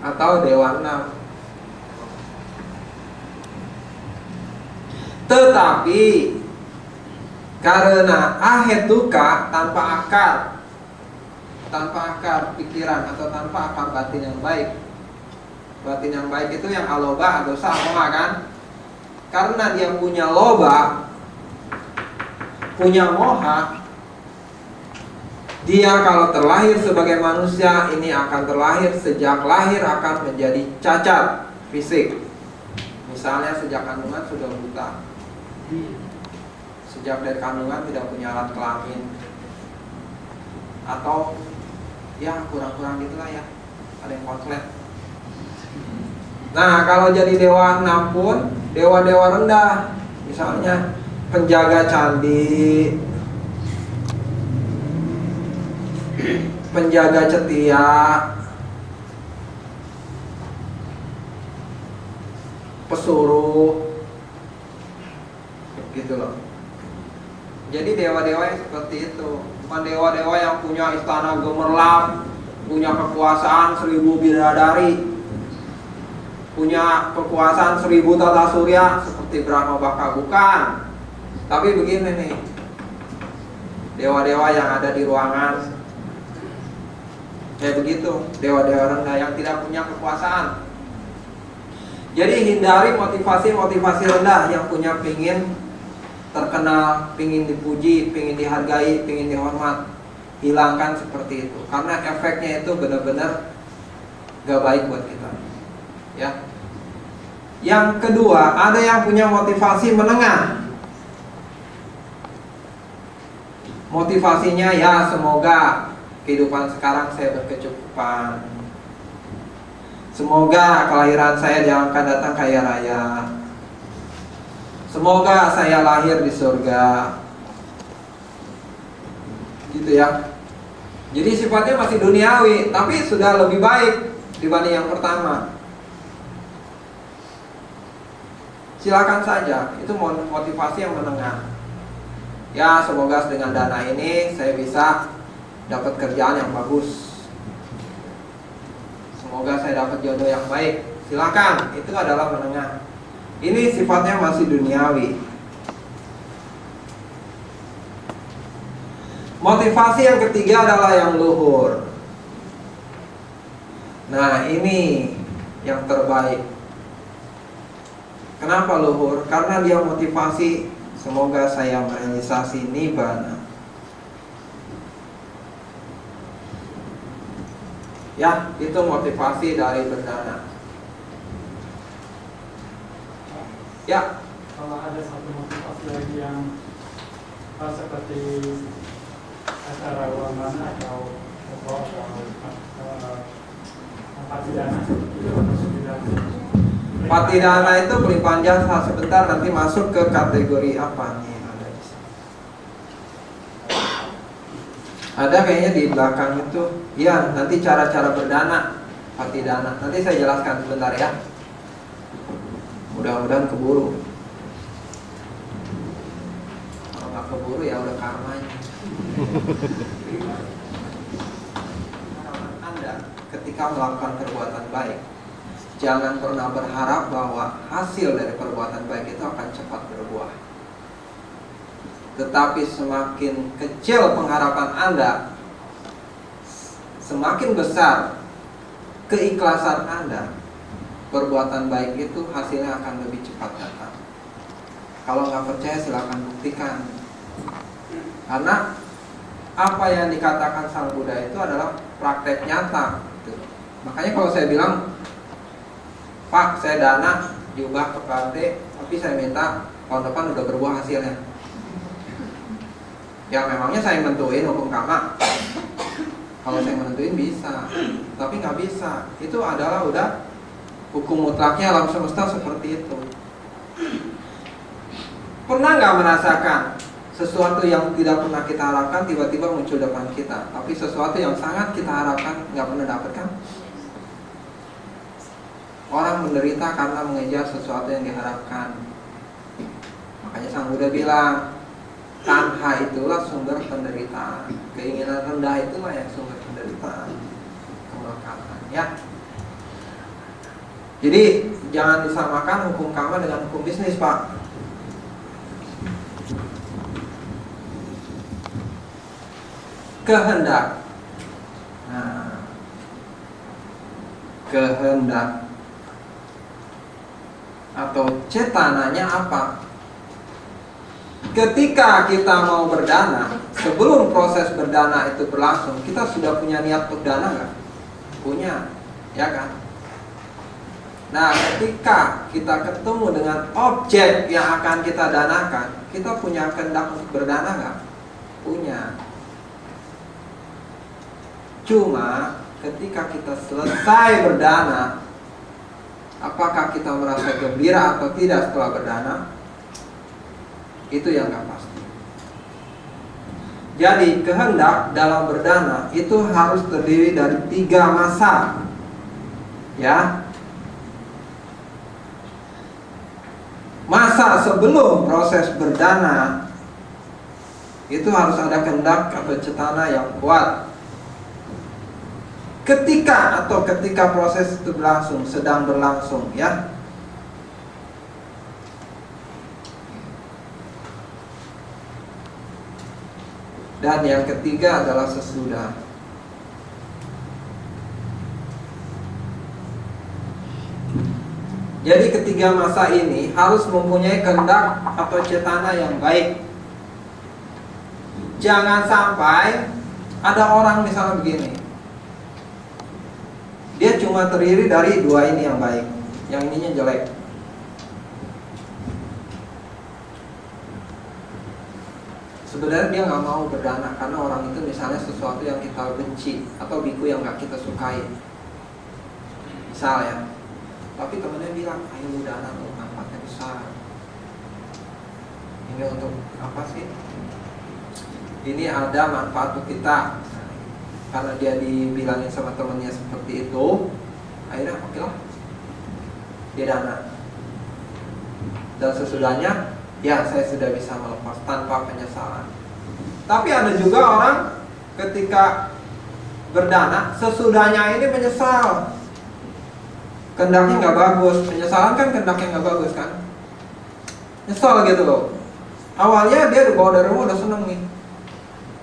atau dewa 6. Tetapi karena ahetuka, tanpa akar pikiran atau tanpa akar batin yang baik. Batin yang baik itu yang aloba, dosa, moha kan? Karena dia punya loba, punya moha, dia kalau terlahir sebagai manusia ini akan terlahir, sejak lahir akan menjadi cacat fisik. Misalnya sejak kandungan sudah buta, sejak dari kandungan tidak punya alat kelamin, atau ya kurang-kurang gitulah ya, ada yang konslet. Nah kalau jadi dewa 6 pun, dewa-dewa rendah, misalnya penjaga candi, penjaga cetia, pesuruh, gitu loh. Jadi dewa-dewa yang seperti itu, bukan dewa-dewa yang punya istana gemerlap, punya kekuasaan 1000 bidadari, punya kekuasaan 1000 tata surya seperti Brahma Baka, bukan. Tapi begini nih, dewa-dewa yang ada di ruangan kayak begitu, dewa-dewa rendah yang tidak punya kekuasaan. Jadi hindari motivasi-motivasi rendah yang punya pingin terkenal, pingin dipuji, pingin dihargai, pingin dihormat. Hilangkan seperti itu, karena efeknya itu benar-benar gak baik buat kita. Ya. Yang kedua, ada yang punya motivasi menengah. Motivasinya ya semoga kehidupan sekarang saya berkecukupan, semoga kelahiran saya di akan datang kaya raya, semoga saya lahir di surga, gitu ya. Jadi sifatnya masih duniawi, tapi sudah lebih baik dibanding yang pertama. Silakan saja, itu motivasi yang menengah. Ya semoga dengan dana ini saya bisa dapat kerjaan yang bagus, semoga saya dapat jodoh yang baik. Silakan, itu adalah menengah. Ini sifatnya masih duniawi. Motivasi yang ketiga adalah yang luhur. Nah ini yang terbaik. Kenapa luhur? Karena dia motivasi semoga saya merealisasi nibbana. Ya, itu motivasi dari berdana. Ya. Kalau ada satu motivasi lagi yang seperti acara ulangan atau patidana, patidana itu pelimpahan jasa. Sebentar nanti masuk ke kategori apa nih? Ada kayaknya di belakang itu. Ya, nanti cara-cara berdana, patidana. Nanti saya jelaskan sebentar ya. Mudah-mudahan keburu. Kalau nggak keburu ya udah karmanya. Anda ketika melakukan perbuatan baik, jangan pernah berharap bahwa hasil dari perbuatan baik itu akan cepat berbuah. Tetapi semakin kecil pengharapan Anda, semakin besar keikhlasan Anda, perbuatan baik itu hasilnya akan lebih cepat datang. Kalau nggak percaya silakan buktikan. Karena apa yang dikatakan Sang Buddha itu adalah praktek nyata. Makanya kalau saya bilang, Pak, saya dana diubah ke PAD, tapi saya minta tahun depan udah berbuah hasilnya. Ya memangnya saya menentuin hukum karma. Kalau saya menentuin bisa, tapi nggak bisa. Itu adalah udah hukum mutlaknya alam semesta seperti itu. Pernah nggak merasakan sesuatu yang tidak pernah kita harapkan tiba-tiba muncul depan kita, tapi sesuatu yang sangat kita harapkan nggak pernah dapatkan? Orang menderita karena mengejar sesuatu yang diharapkan. Makanya Sang Buddha bilang, tanha itulah sumber penderitaan. Keinginan rendah itulah yang sumber penderitaan, kemurkaan. Ya. Jadi jangan disamakan hukum karma dengan hukum bisnis, Pak. Kehendak. Nah, kehendak atau cetananya apa? ketika kita mau berdana, sebelum proses berdana itu berlangsung, kita sudah punya niat untuk dana nggak? Punya, ya kan? Nah, ketika kita ketemu dengan objek yang akan kita danakan, kita punya kehendak untuk berdana nggak? Punya. Cuma ketika kita selesai berdana, apakah kita merasa gembira atau tidak setelah berdana? Itu yang nggak pasti. Jadi kehendak dalam berdana itu harus terdiri dari 3 masa, ya. Masa sebelum proses berdana itu harus ada kehendak atau cetana yang kuat. Ketika proses itu berlangsung, sedang berlangsung, ya. Dan yang ketiga adalah sesudah. Jadi ketiga masa ini harus mempunyai kehendak atau cetana yang baik. Jangan sampai ada orang misalnya begini, dia cuma terdiri dari 2 ini yang baik, yang ininya jelek. Sebenarnya dia nggak mau berdana karena orang itu misalnya sesuatu yang kita benci atau biku yang nggak kita sukai, misal ya. Tapi temennya bilang, ayo lu dana, manfaatnya besar. Ini untuk apa sih? Ini ada manfaat untuk kita. Karena dia dibilangin sama temennya seperti itu, akhirnya oke lah, dia dana. Dan sesudahnya, ya saya sudah bisa melepas tanpa penyesalan. Tapi ada juga orang ketika berdana, sesudahnya ini menyesal. Kehendaknya nggak bagus, penyesalan kan kehendaknya nggak bagus kan, nyesal gitu loh. Awalnya dia udah bawa dari rumah udah seneng nih,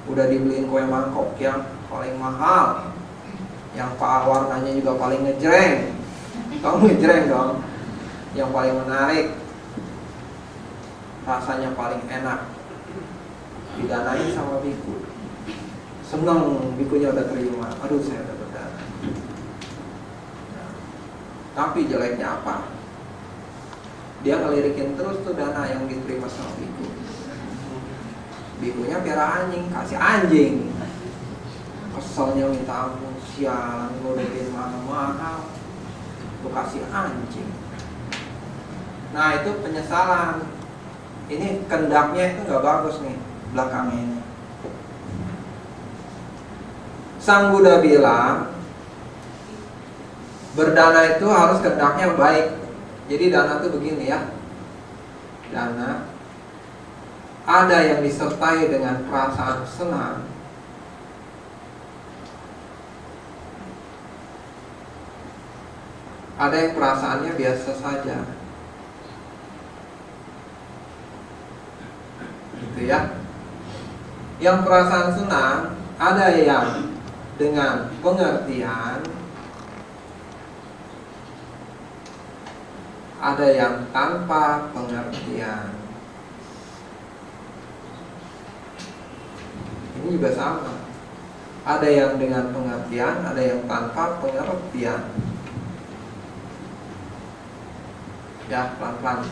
udah dibeliin kue mangkok yang paling mahal, yang warnanya juga paling ngejreng, kamu ngejreng dong, yang paling menarik, rasanya paling enak, didanain sama biku, seneng bikunya udah terima, aduh saya udah berdana. Tapi jeleknya apa? Dia ngelirikin terus tuh dana yang diterima sama biku. Bikunya piara anjing, kasih anjing. Keselnya minta ampun, sialan gue udah bikin mahal-mahal, lu kasih anjing. Nah itu penyesalan. Ini kendaknya itu nggak bagus nih belakangnya ini. Sang Buddha bilang, berdana itu harus kehendaknya baik. Jadi dana itu begini ya. Dana ada yang disertai dengan perasaan senang, ada yang perasaannya biasa saja. Gitu ya. Yang perasaan senang ada yang dengan pengertian, ada yang tanpa pengertian. Ini juga sama. Ada yang dengan pengertian, ada yang tanpa pengertian. Ya, pelan-pelan.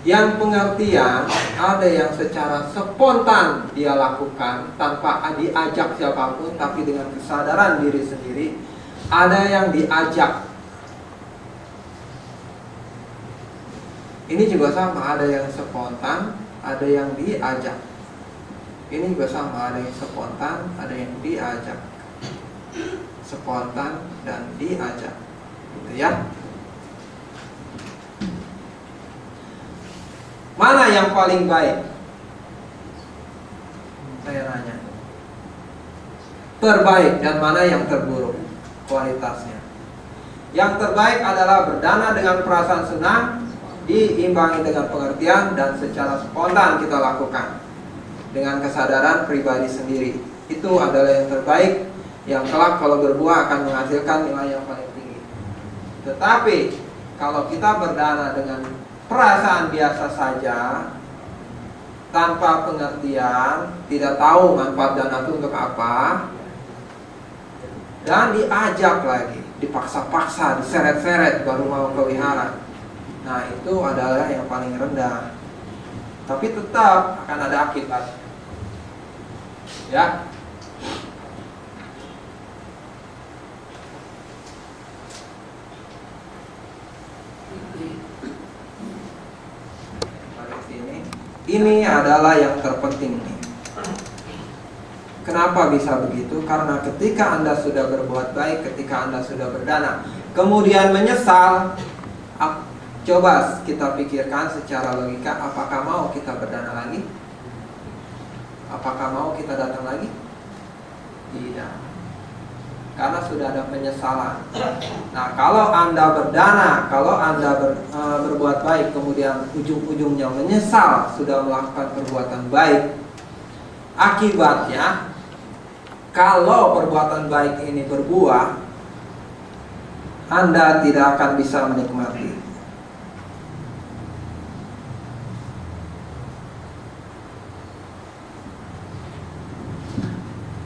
Yang pengertian ada yang secara spontan dia lakukan tanpa diajak siapapun, tapi dengan kesadaran diri sendiri. Ada yang diajak. Ini juga sama, ada yang spontan, ada yang diajak. Ini juga sama, ada yang spontan, ada yang diajak. Spontan dan diajak. Gitu ya. Mana yang paling baik? Saya nanya. Terbaik dan mana yang terburuk kualitasnya? Yang terbaik adalah berdana dengan perasaan senang, diimbangi dengan pengertian dan secara spontan kita lakukan dengan kesadaran pribadi sendiri. Itu adalah yang terbaik, yang kelak kalau berbuah akan menghasilkan nilai yang paling tinggi. Tetapi kalau kita berdana dengan perasaan biasa saja, tanpa pengertian, tidak tahu manfaat dana itu untuk apa, dan diajak lagi, dipaksa-paksa, diseret-seret baru mau ke wihara. Nah, itu adalah yang paling rendah. Tapi tetap akan ada akibat. Ya. Ini adalah yang terpenting nih. Kenapa bisa begitu? Karena ketika Anda sudah berbuat baik, ketika Anda sudah berdana, kemudian menyesal, coba kita pikirkan secara logika, apakah mau kita berdana lagi? Apakah mau kita datang lagi? Tidak. Karena sudah ada penyesalan. Nah, kalau Anda berdana, kalau Anda berbuat baik, kemudian ujung-ujungnya menyesal sudah melakukan perbuatan baik, akibatnya, kalau perbuatan baik ini berbuah, Anda tidak akan bisa menikmati.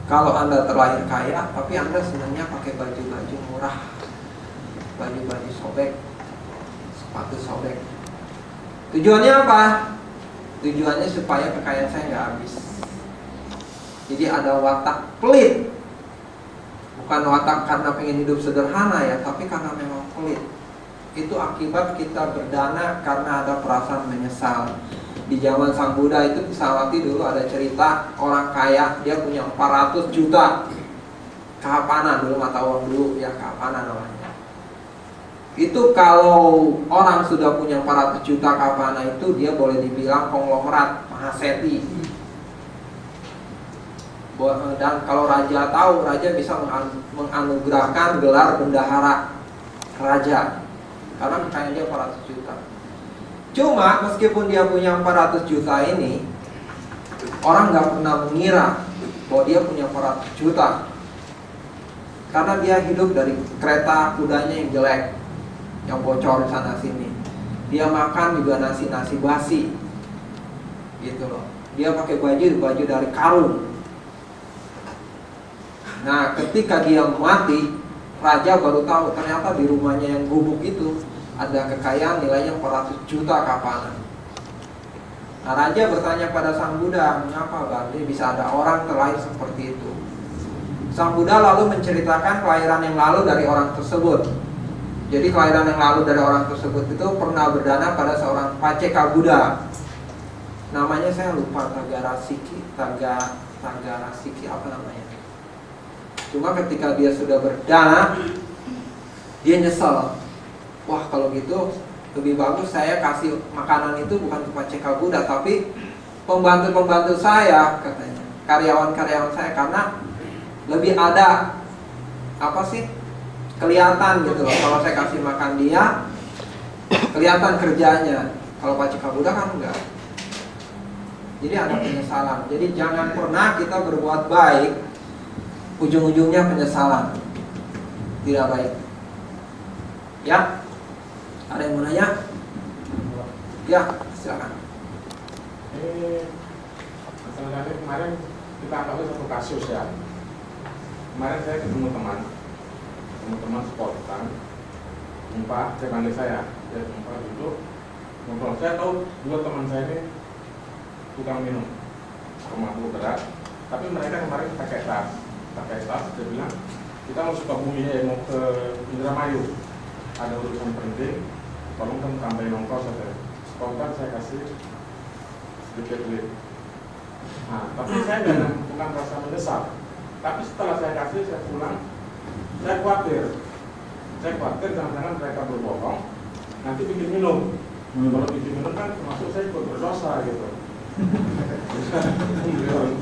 Kalau Anda terlahir kaya, tapi Anda senangnya pakai baju-baju murah, baju-baju sobek, sepatu sobek. Tujuannya apa? Tujuannya supaya kekayaan saya nggak habis. Jadi ada watak pelit. Bukan watak karena pengen hidup sederhana ya, tapi karena memang pelit. Itu akibat kita berdana karena ada perasaan menyesal. Di zaman Sang Buddha itu di Sawathi dulu ada cerita orang kaya, dia punya 400 juta kahapana, dulu mata uang dulu ya, kahapana namanya. Itu kalau orang sudah punya 400 juta kahapana itu dia boleh dibilang konglomerat, mahaseti. Dan kalau raja tahu, raja bisa menganugerahkan gelar bendahara raja karena kekayaan dia 400 juta. Cuma meskipun dia punya 400 juta ini, orang nggak pernah mengira bahwa dia punya 400 juta, karena dia hidup dari kereta kudanya yang jelek, yang bocor sana sini. Dia makan juga nasi basi, gitu loh. Dia pakai baju dari karung. Nah, ketika dia mati, raja baru tahu ternyata di rumahnya yang gubuk itu ada kekayaan nilainya 400 juta kahapana. Nah, raja bertanya pada Sang Buddha, mengapa Bante bisa ada orang terlahir seperti itu? Sang Buddha lalu menceritakan kelahiran yang lalu dari orang tersebut. Jadi kelahiran yang lalu dari orang tersebut itu pernah berdana pada seorang Paceka Buddha. Namanya saya lupa, Tagarasiki apa namanya. Cuma ketika dia sudah berdana, dia nyesel. Wah, kalau gitu lebih bagus saya kasih makanan itu bukan ke Paceka Buddha, tapi pembantu-pembantu saya, katanya, karyawan-karyawan saya, karena lebih ada kelihatan gitu loh. Kalau saya kasih makan dia, kelihatan kerjanya. Kalau Paceka Buddha kan enggak. Jadi ada penyesalan. Jadi jangan pernah kita berbuat baik, ujung-ujungnya penyesalan, tidak baik. Ya. Ada yang mau nanya? Ya, silakan. Ini misalnya kemarin kita ambil satu kasus ya. Kemarin saya ketemu teman sportan, jumpa, dia panggil saya, dia jumpa duduk, ngobrol. Saya tahu dua teman saya ini tukang minum, pemabuk berat, tapi mereka kemarin pakai tas, dia bilang kita mau Sukabumi ya, mau ke Indramayu, ada urusan penting, tolong kan tambahin ongkos saja. Spontan saya kasih sedikit duit. Nah, tapi saya bukan rasa menyesal. Tapi setelah saya kasih, saya pulang, saya khawatir jangan-jangan mereka berbohong, nanti bikin minum. Kalau bikin minum kan termasuk saya ikut berdosa gitu.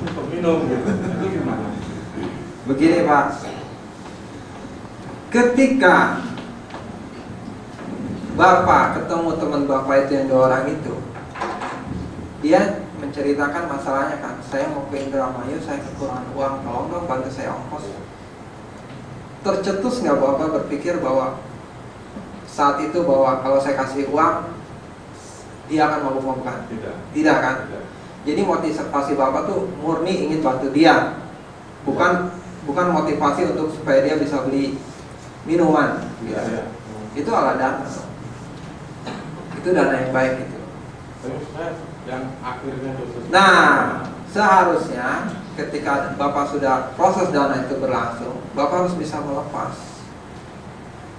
Untuk minum gitu. Itu gimana? Begini Pak, ketika Bapak ketemu teman Bapak itu yang 2 orang itu, dia menceritakan masalahnya kan, saya mau ke Indramayu, saya kekurangan uang, tolong dong bantu saya ongkos. Tercetus nggak Bapak berpikir bahwa saat itu bahwa kalau saya kasih uang dia akan mabuk-mabukan? Tidak. Tidak kan? Tidak. Jadi motivasi Bapak tuh murni ingin bantu dia, bukan motivasi untuk supaya dia bisa beli minuman. Iya, iya. Itu ala dana. Itu dana yang baik itu. Terus yang akhirnya dosis. Nah, seharusnya ketika Bapak sudah proses dana itu berlangsung, Bapak harus bisa melepas.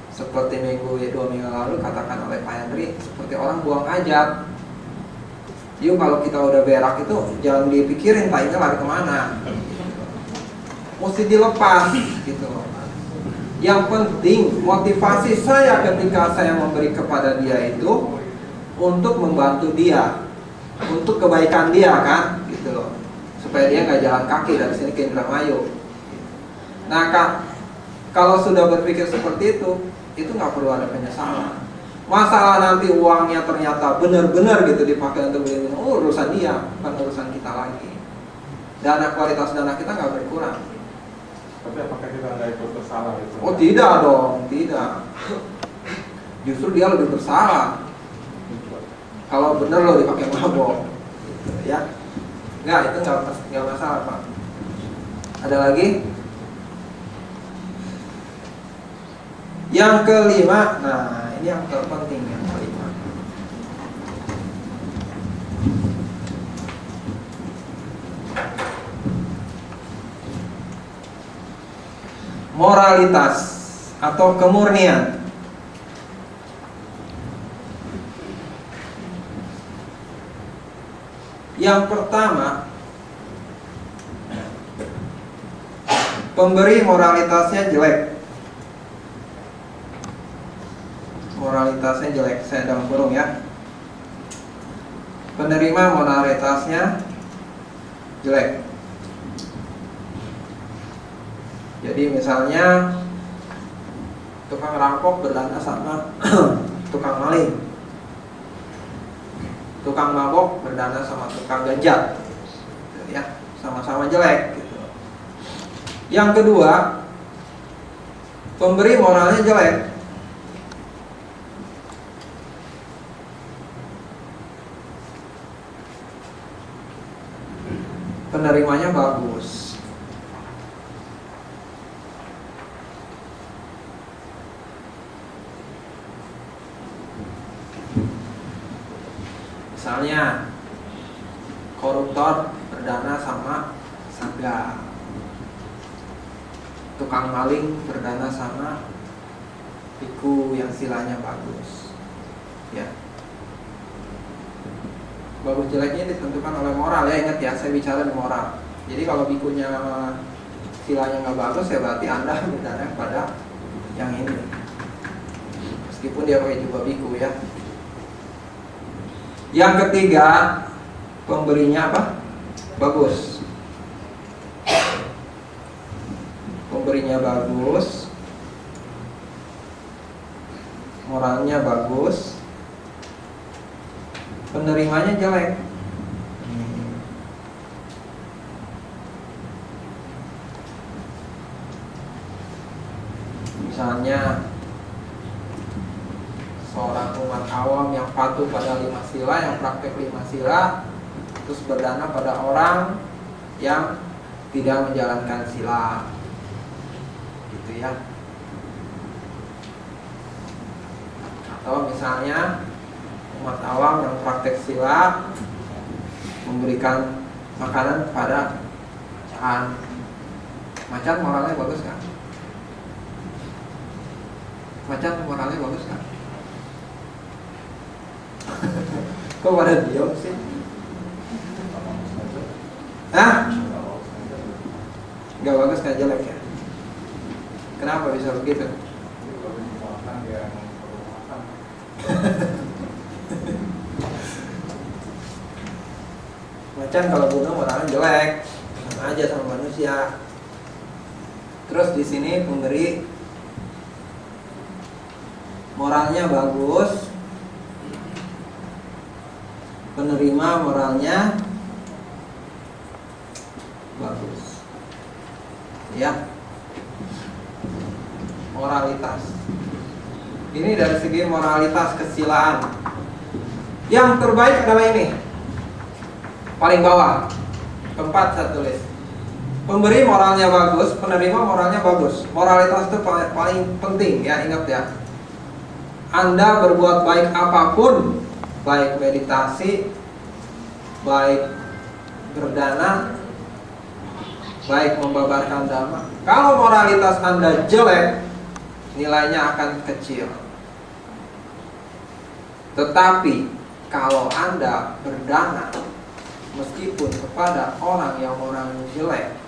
Seperti 2 minggu lalu katakan oleh Pak Henry, seperti orang buang hajat. Yuk kalau kita udah berak itu jangan dipikirin tainya lari kemana, mesti dilepas gitu. Yang penting motivasi saya ketika saya memberi kepada dia itu untuk membantu dia, untuk kebaikan dia kan, gitu loh, supaya dia nggak jalan kaki dari sini ke Indramayu. Nah kalau sudah berpikir seperti itu nggak perlu ada penyesalan. Masalah nanti uangnya ternyata benar-benar gitu dipakai untuk beli minum, urusan dia, bukan urusan kita lagi. Kualitas dana kita nggak berkurang. Tapi apakah kita nggak ikut bersalah itu? Oh tidak dong, tidak. Justru dia lebih bersalah. Kalau benar lo dipakai mabok, gitu, ya. Nggak, itu nggak masalah Pak. Ada lagi? Yang kelima, nah ini yang terpenting yang kelima. Moralitas atau kemurnian. Yang pertama, pemberi moralitasnya jelek. Moralitasnya jelek, saya dalam kurung ya. Penerima moralitasnya jelek. Jadi misalnya tukang rampok berdana sama tukang maling, tukang mabok berdana sama tukang ganja, gitu ya, sama-sama jelek gitu. Yang kedua, pemberi moralnya jelek. Penerimanya bagus. Misalnya koruptor berdana sama saga, tukang maling berdana sama piku yang silanya bagus, ya. Bagus jeleknya ditentukan oleh moral ya, ingat ya, saya bicara di moral. Jadi kalau bikunya silanya nggak bagus ya berarti Anda berdana pada yang ini, meskipun dia pakai jubah biku ya. Yang ketiga, pemberinya apa? Bagus. Pemberinya bagus, moralnya bagus, penerimanya jelek. Misalnya seorang umat awam yang patuh pada 5 sila, yang praktek 5 sila, terus berdana pada orang yang tidak menjalankan sila, gitu ya. Atau misalnya umat awam yang praktek sila memberikan makanan kepada macan. Macan moralnya bagus kan? Macan moralnya bagus kan? Kok pada diam sih? Hah? Gak bagus kan, jelek ya? Kenapa bisa begitu? Macan kalau bunuh moralnya jelek, sama aja sama manusia. Terus di sini pemberi moralnya bagus, penerima moralnya bagus, ya. Moralitas ini dari segi moralitas kesilaan. Yang terbaik adalah ini. paling bawah. Keempat saya tulis. Pemberi moralnya bagus, penerima moralnya bagus. Moralitas itu paling penting ya, ingat ya. Anda berbuat baik apapun, baik meditasi, baik berdana, baik membabarkan dhamma. Kalau moralitas Anda jelek, nilainya akan kecil. Tetapi kalau Anda berdana, meskipun kepada orang yang moralnya jelek,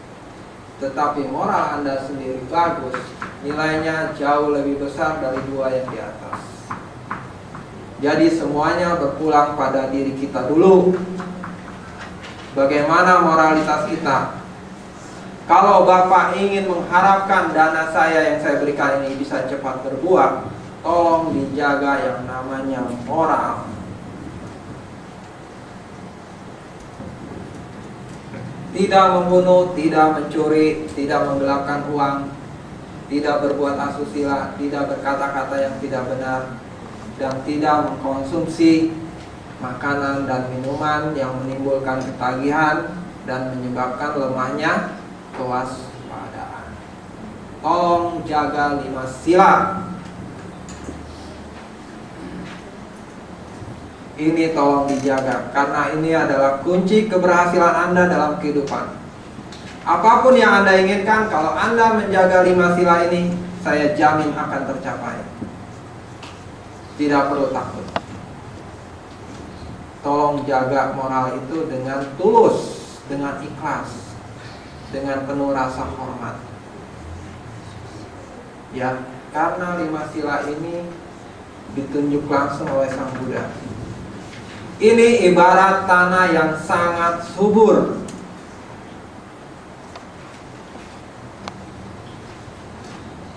tetapi moral Anda sendiri bagus, nilainya jauh lebih besar dari dua yang di atas. Jadi semuanya berpulang pada diri kita dulu. Bagaimana moralitas kita? Kalau Bapak ingin mengharapkan dana saya yang saya berikan ini bisa cepat berbuah, tolong dijaga yang namanya moral. Tidak membunuh, tidak mencuri, tidak menggelapkan uang, tidak berbuat asusila, tidak berkata-kata yang tidak benar, dan tidak mengkonsumsi makanan dan minuman yang menimbulkan ketagihan dan menyebabkan lemahnya kewaspadaan. Tolong jaga 5 sila. Ini tolong dijaga, karena ini adalah kunci keberhasilan Anda dalam kehidupan. Apapun yang Anda inginkan, kalau Anda menjaga 5 sila ini, saya jamin akan tercapai. Tidak perlu takut. Tolong jaga moral itu dengan tulus, dengan ikhlas, dengan penuh rasa hormat. Ya, karena 5 sila ini ditunjuk langsung oleh Sang Buddha. Ini ibarat tanah yang sangat subur.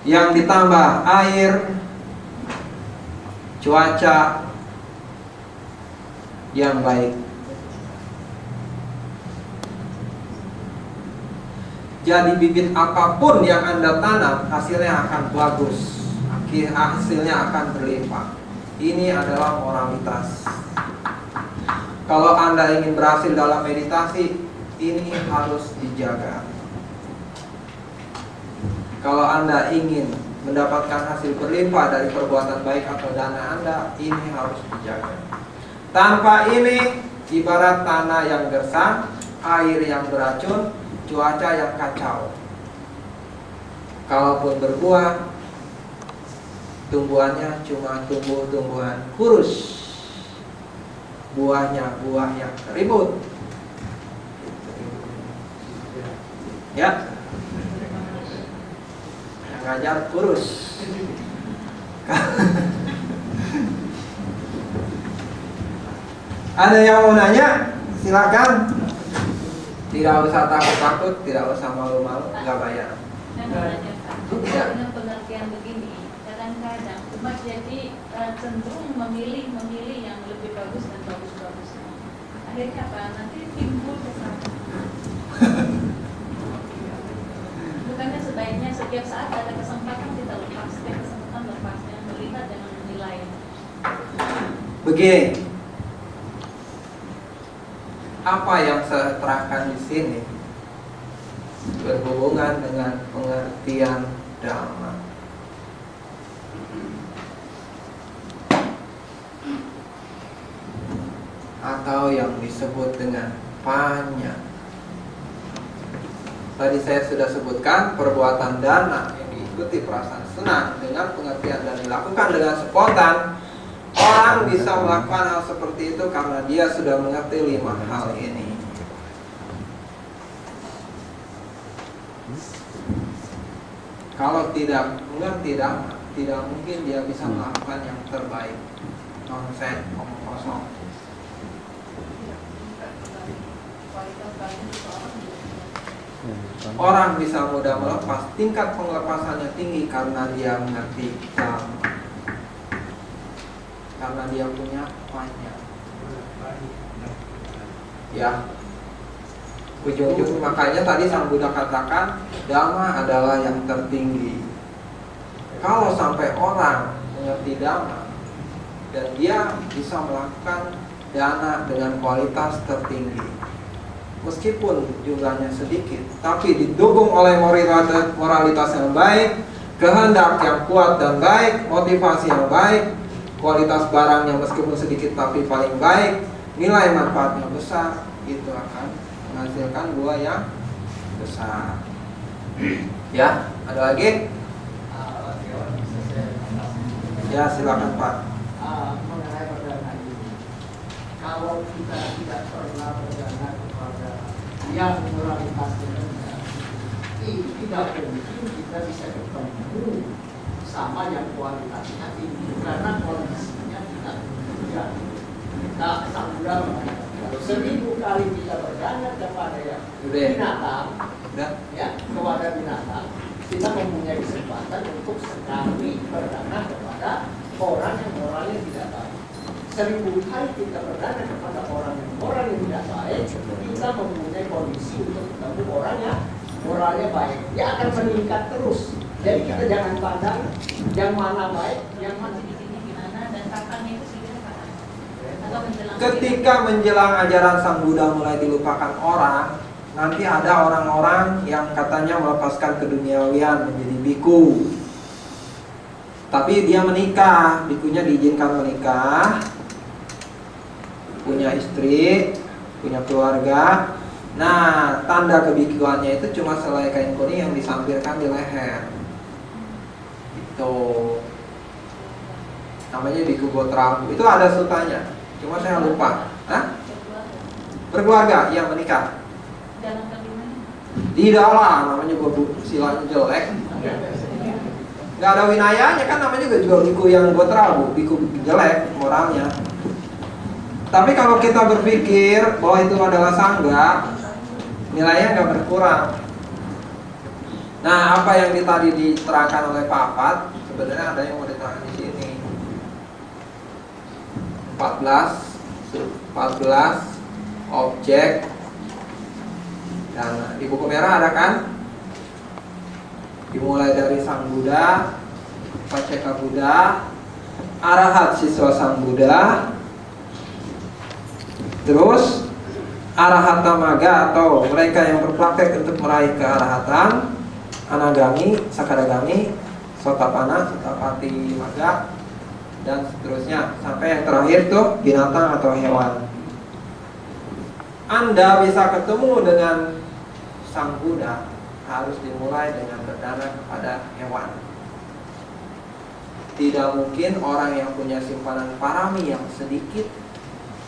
Yang ditambah air, cuaca yang baik. Jadi bibit apapun yang Anda tanam, hasilnya akan bagus. Hasilnya akan berlimpah. Ini adalah moralitas. Kalau Anda ingin berhasil dalam meditasi, ini harus dijaga. Kalau Anda ingin mendapatkan hasil berlimpah dari perbuatan baik atau dana Anda, ini harus dijaga. Tanpa ini, ibarat tanah yang gersang, air yang beracun, cuaca yang kacau. Kalaupun berbuah, tumbuhannya cuma tumbuh-tumbuhan kurus. Buahnya buah yang ribut. Ya, yang ngajar kurus. Ada yang mau nanya? Silakan. Tidak usah takut-takut, tidak usah malu-malu, nggak bayar. Saya mau nanya Pak, dengan pengertian begini, kadang-kadang umat jadi cenderung memilih yang lebih bagus dan bagus-bagus. Akhirnya apa? Nanti timbul kesalahan. Bukannya sebaiknya setiap saat ada kesempatan kita lepas, setiap kesempatan lepasnya melihat dan menilai. Begini, apa yang saya terangkan di sini berhubungan dengan pengertian Dhamma. Atau yang disebut dengan panya. Tadi saya sudah sebutkan perbuatan dana yang diikuti perasaan senang dengan pengertian dan dilakukan dengan spontan. Orang bisa melakukan hal seperti itu karena dia sudah mengerti 5 hal ini. Kalau tidak mengerti Dhamma, tidak mungkin dia bisa melakukan yang terbaik. Nonsen, omong kosong. Orang bisa mudah melepas, tingkat pengelepasannya tinggi karena dia mengerti Dhamma, karena dia punya panya. Ya, ujung-ujung makanya tadi Sang Buddha katakan Dhamma adalah yang tertinggi. Kalau sampai orang mengerti Dhamma dan dia bisa melakukan dana dengan kualitas tertinggi, meskipun jumlahnya sedikit, tapi didukung oleh moralitas yang baik, kehendak yang kuat dan baik, motivasi yang baik, kualitas barangnya meskipun sedikit tapi paling baik, nilai manfaatnya besar, itu akan menghasilkan buah yang besar. Ya, ada lagi? Ya, silakan Pak. Mengenai perdana ini, kalau kita tidak pernah perdana kepada yang moralitasnya rendah, tidak mungkin kita bisa ketemu sama yang kualitasnya tinggi karena kondisinya tidak demikian. Nah, sang Buddha mengatakan kalau 1000 kali kita perdana kepada yang binatang, ya, kepada binatang, kita mempunyai kesempatan untuk sekali perdana kepada orang yang moralnya tidak baik. 1000 kali kita perdana kepada orang yang moralnya tidak baik, kita mempunyai kondisi untuk ketemu orang yang moralnya baik. Dia akan meningkat terus. Jadi kita jangan pandang yang mana baik, yang mana di sini gimana dan kapannya itu sih kapan? Atau menjelang Ketika menjelang ajaran Sang Buddha mulai dilupakan orang, nanti ada orang-orang yang katanya melepaskan keduniawian menjadi biku. Tapi dia menikah, bikunya diizinkan menikah, punya istri, punya keluarga. Nah, tanda kebikuannya itu cuma selai kain kuning yang disampirkan di leher. Itu namanya biku Gotrabu. Itu ada sutanya, cuma saya lupa. Hah? Berkeluarga yang menikah. dalam bagaimana? Tidak lah, namanya juga silanya jelek. Nggak ada winayanya kan, namanya juga biku yang Gotrabu, biku jelek moralnya. Tapi kalau kita berpikir bahwa itu adalah sangga, nilainya nggak berkurang. Nah, apa yang tadi diterangkan oleh Pak Pat, sebenarnya ada yang mau diterangkan di sini. 14 objek, dan di buku merah ada kan? Dimulai dari Sang Buddha, Paceka Buddha, Arahat siswa Sang Buddha, terus Arahatamaga atau mereka yang berpraktek untuk meraih kearahatan, Anagami, Sakadagami, Sotapanna, Sotapati Maga, dan seterusnya sampai yang terakhir tuh binatang atau hewan. Anda bisa ketemu dengan Sang Buddha harus dimulai dengan berdana kepada hewan. Tidak mungkin orang yang punya simpanan parami yang sedikit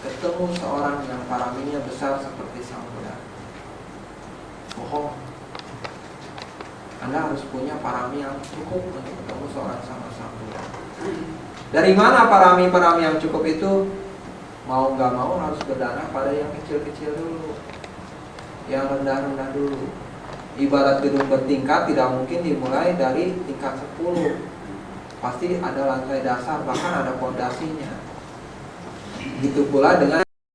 ketemu seorang yang paraminya besar seperti Sang Buddha. Bohong. Anda harus punya parami yang cukup untuk ketemu seorang sama Sang Buddha. Dari mana parami-parami yang cukup itu? Mau nggak mau harus berdana pada yang kecil-kecil dulu, yang rendah-rendah dulu. Ibarat gedung bertingkat tidak mungkin dimulai dari tingkat 10. Pasti ada lantai dasar, bahkan ada pondasinya. Gitu pula dengan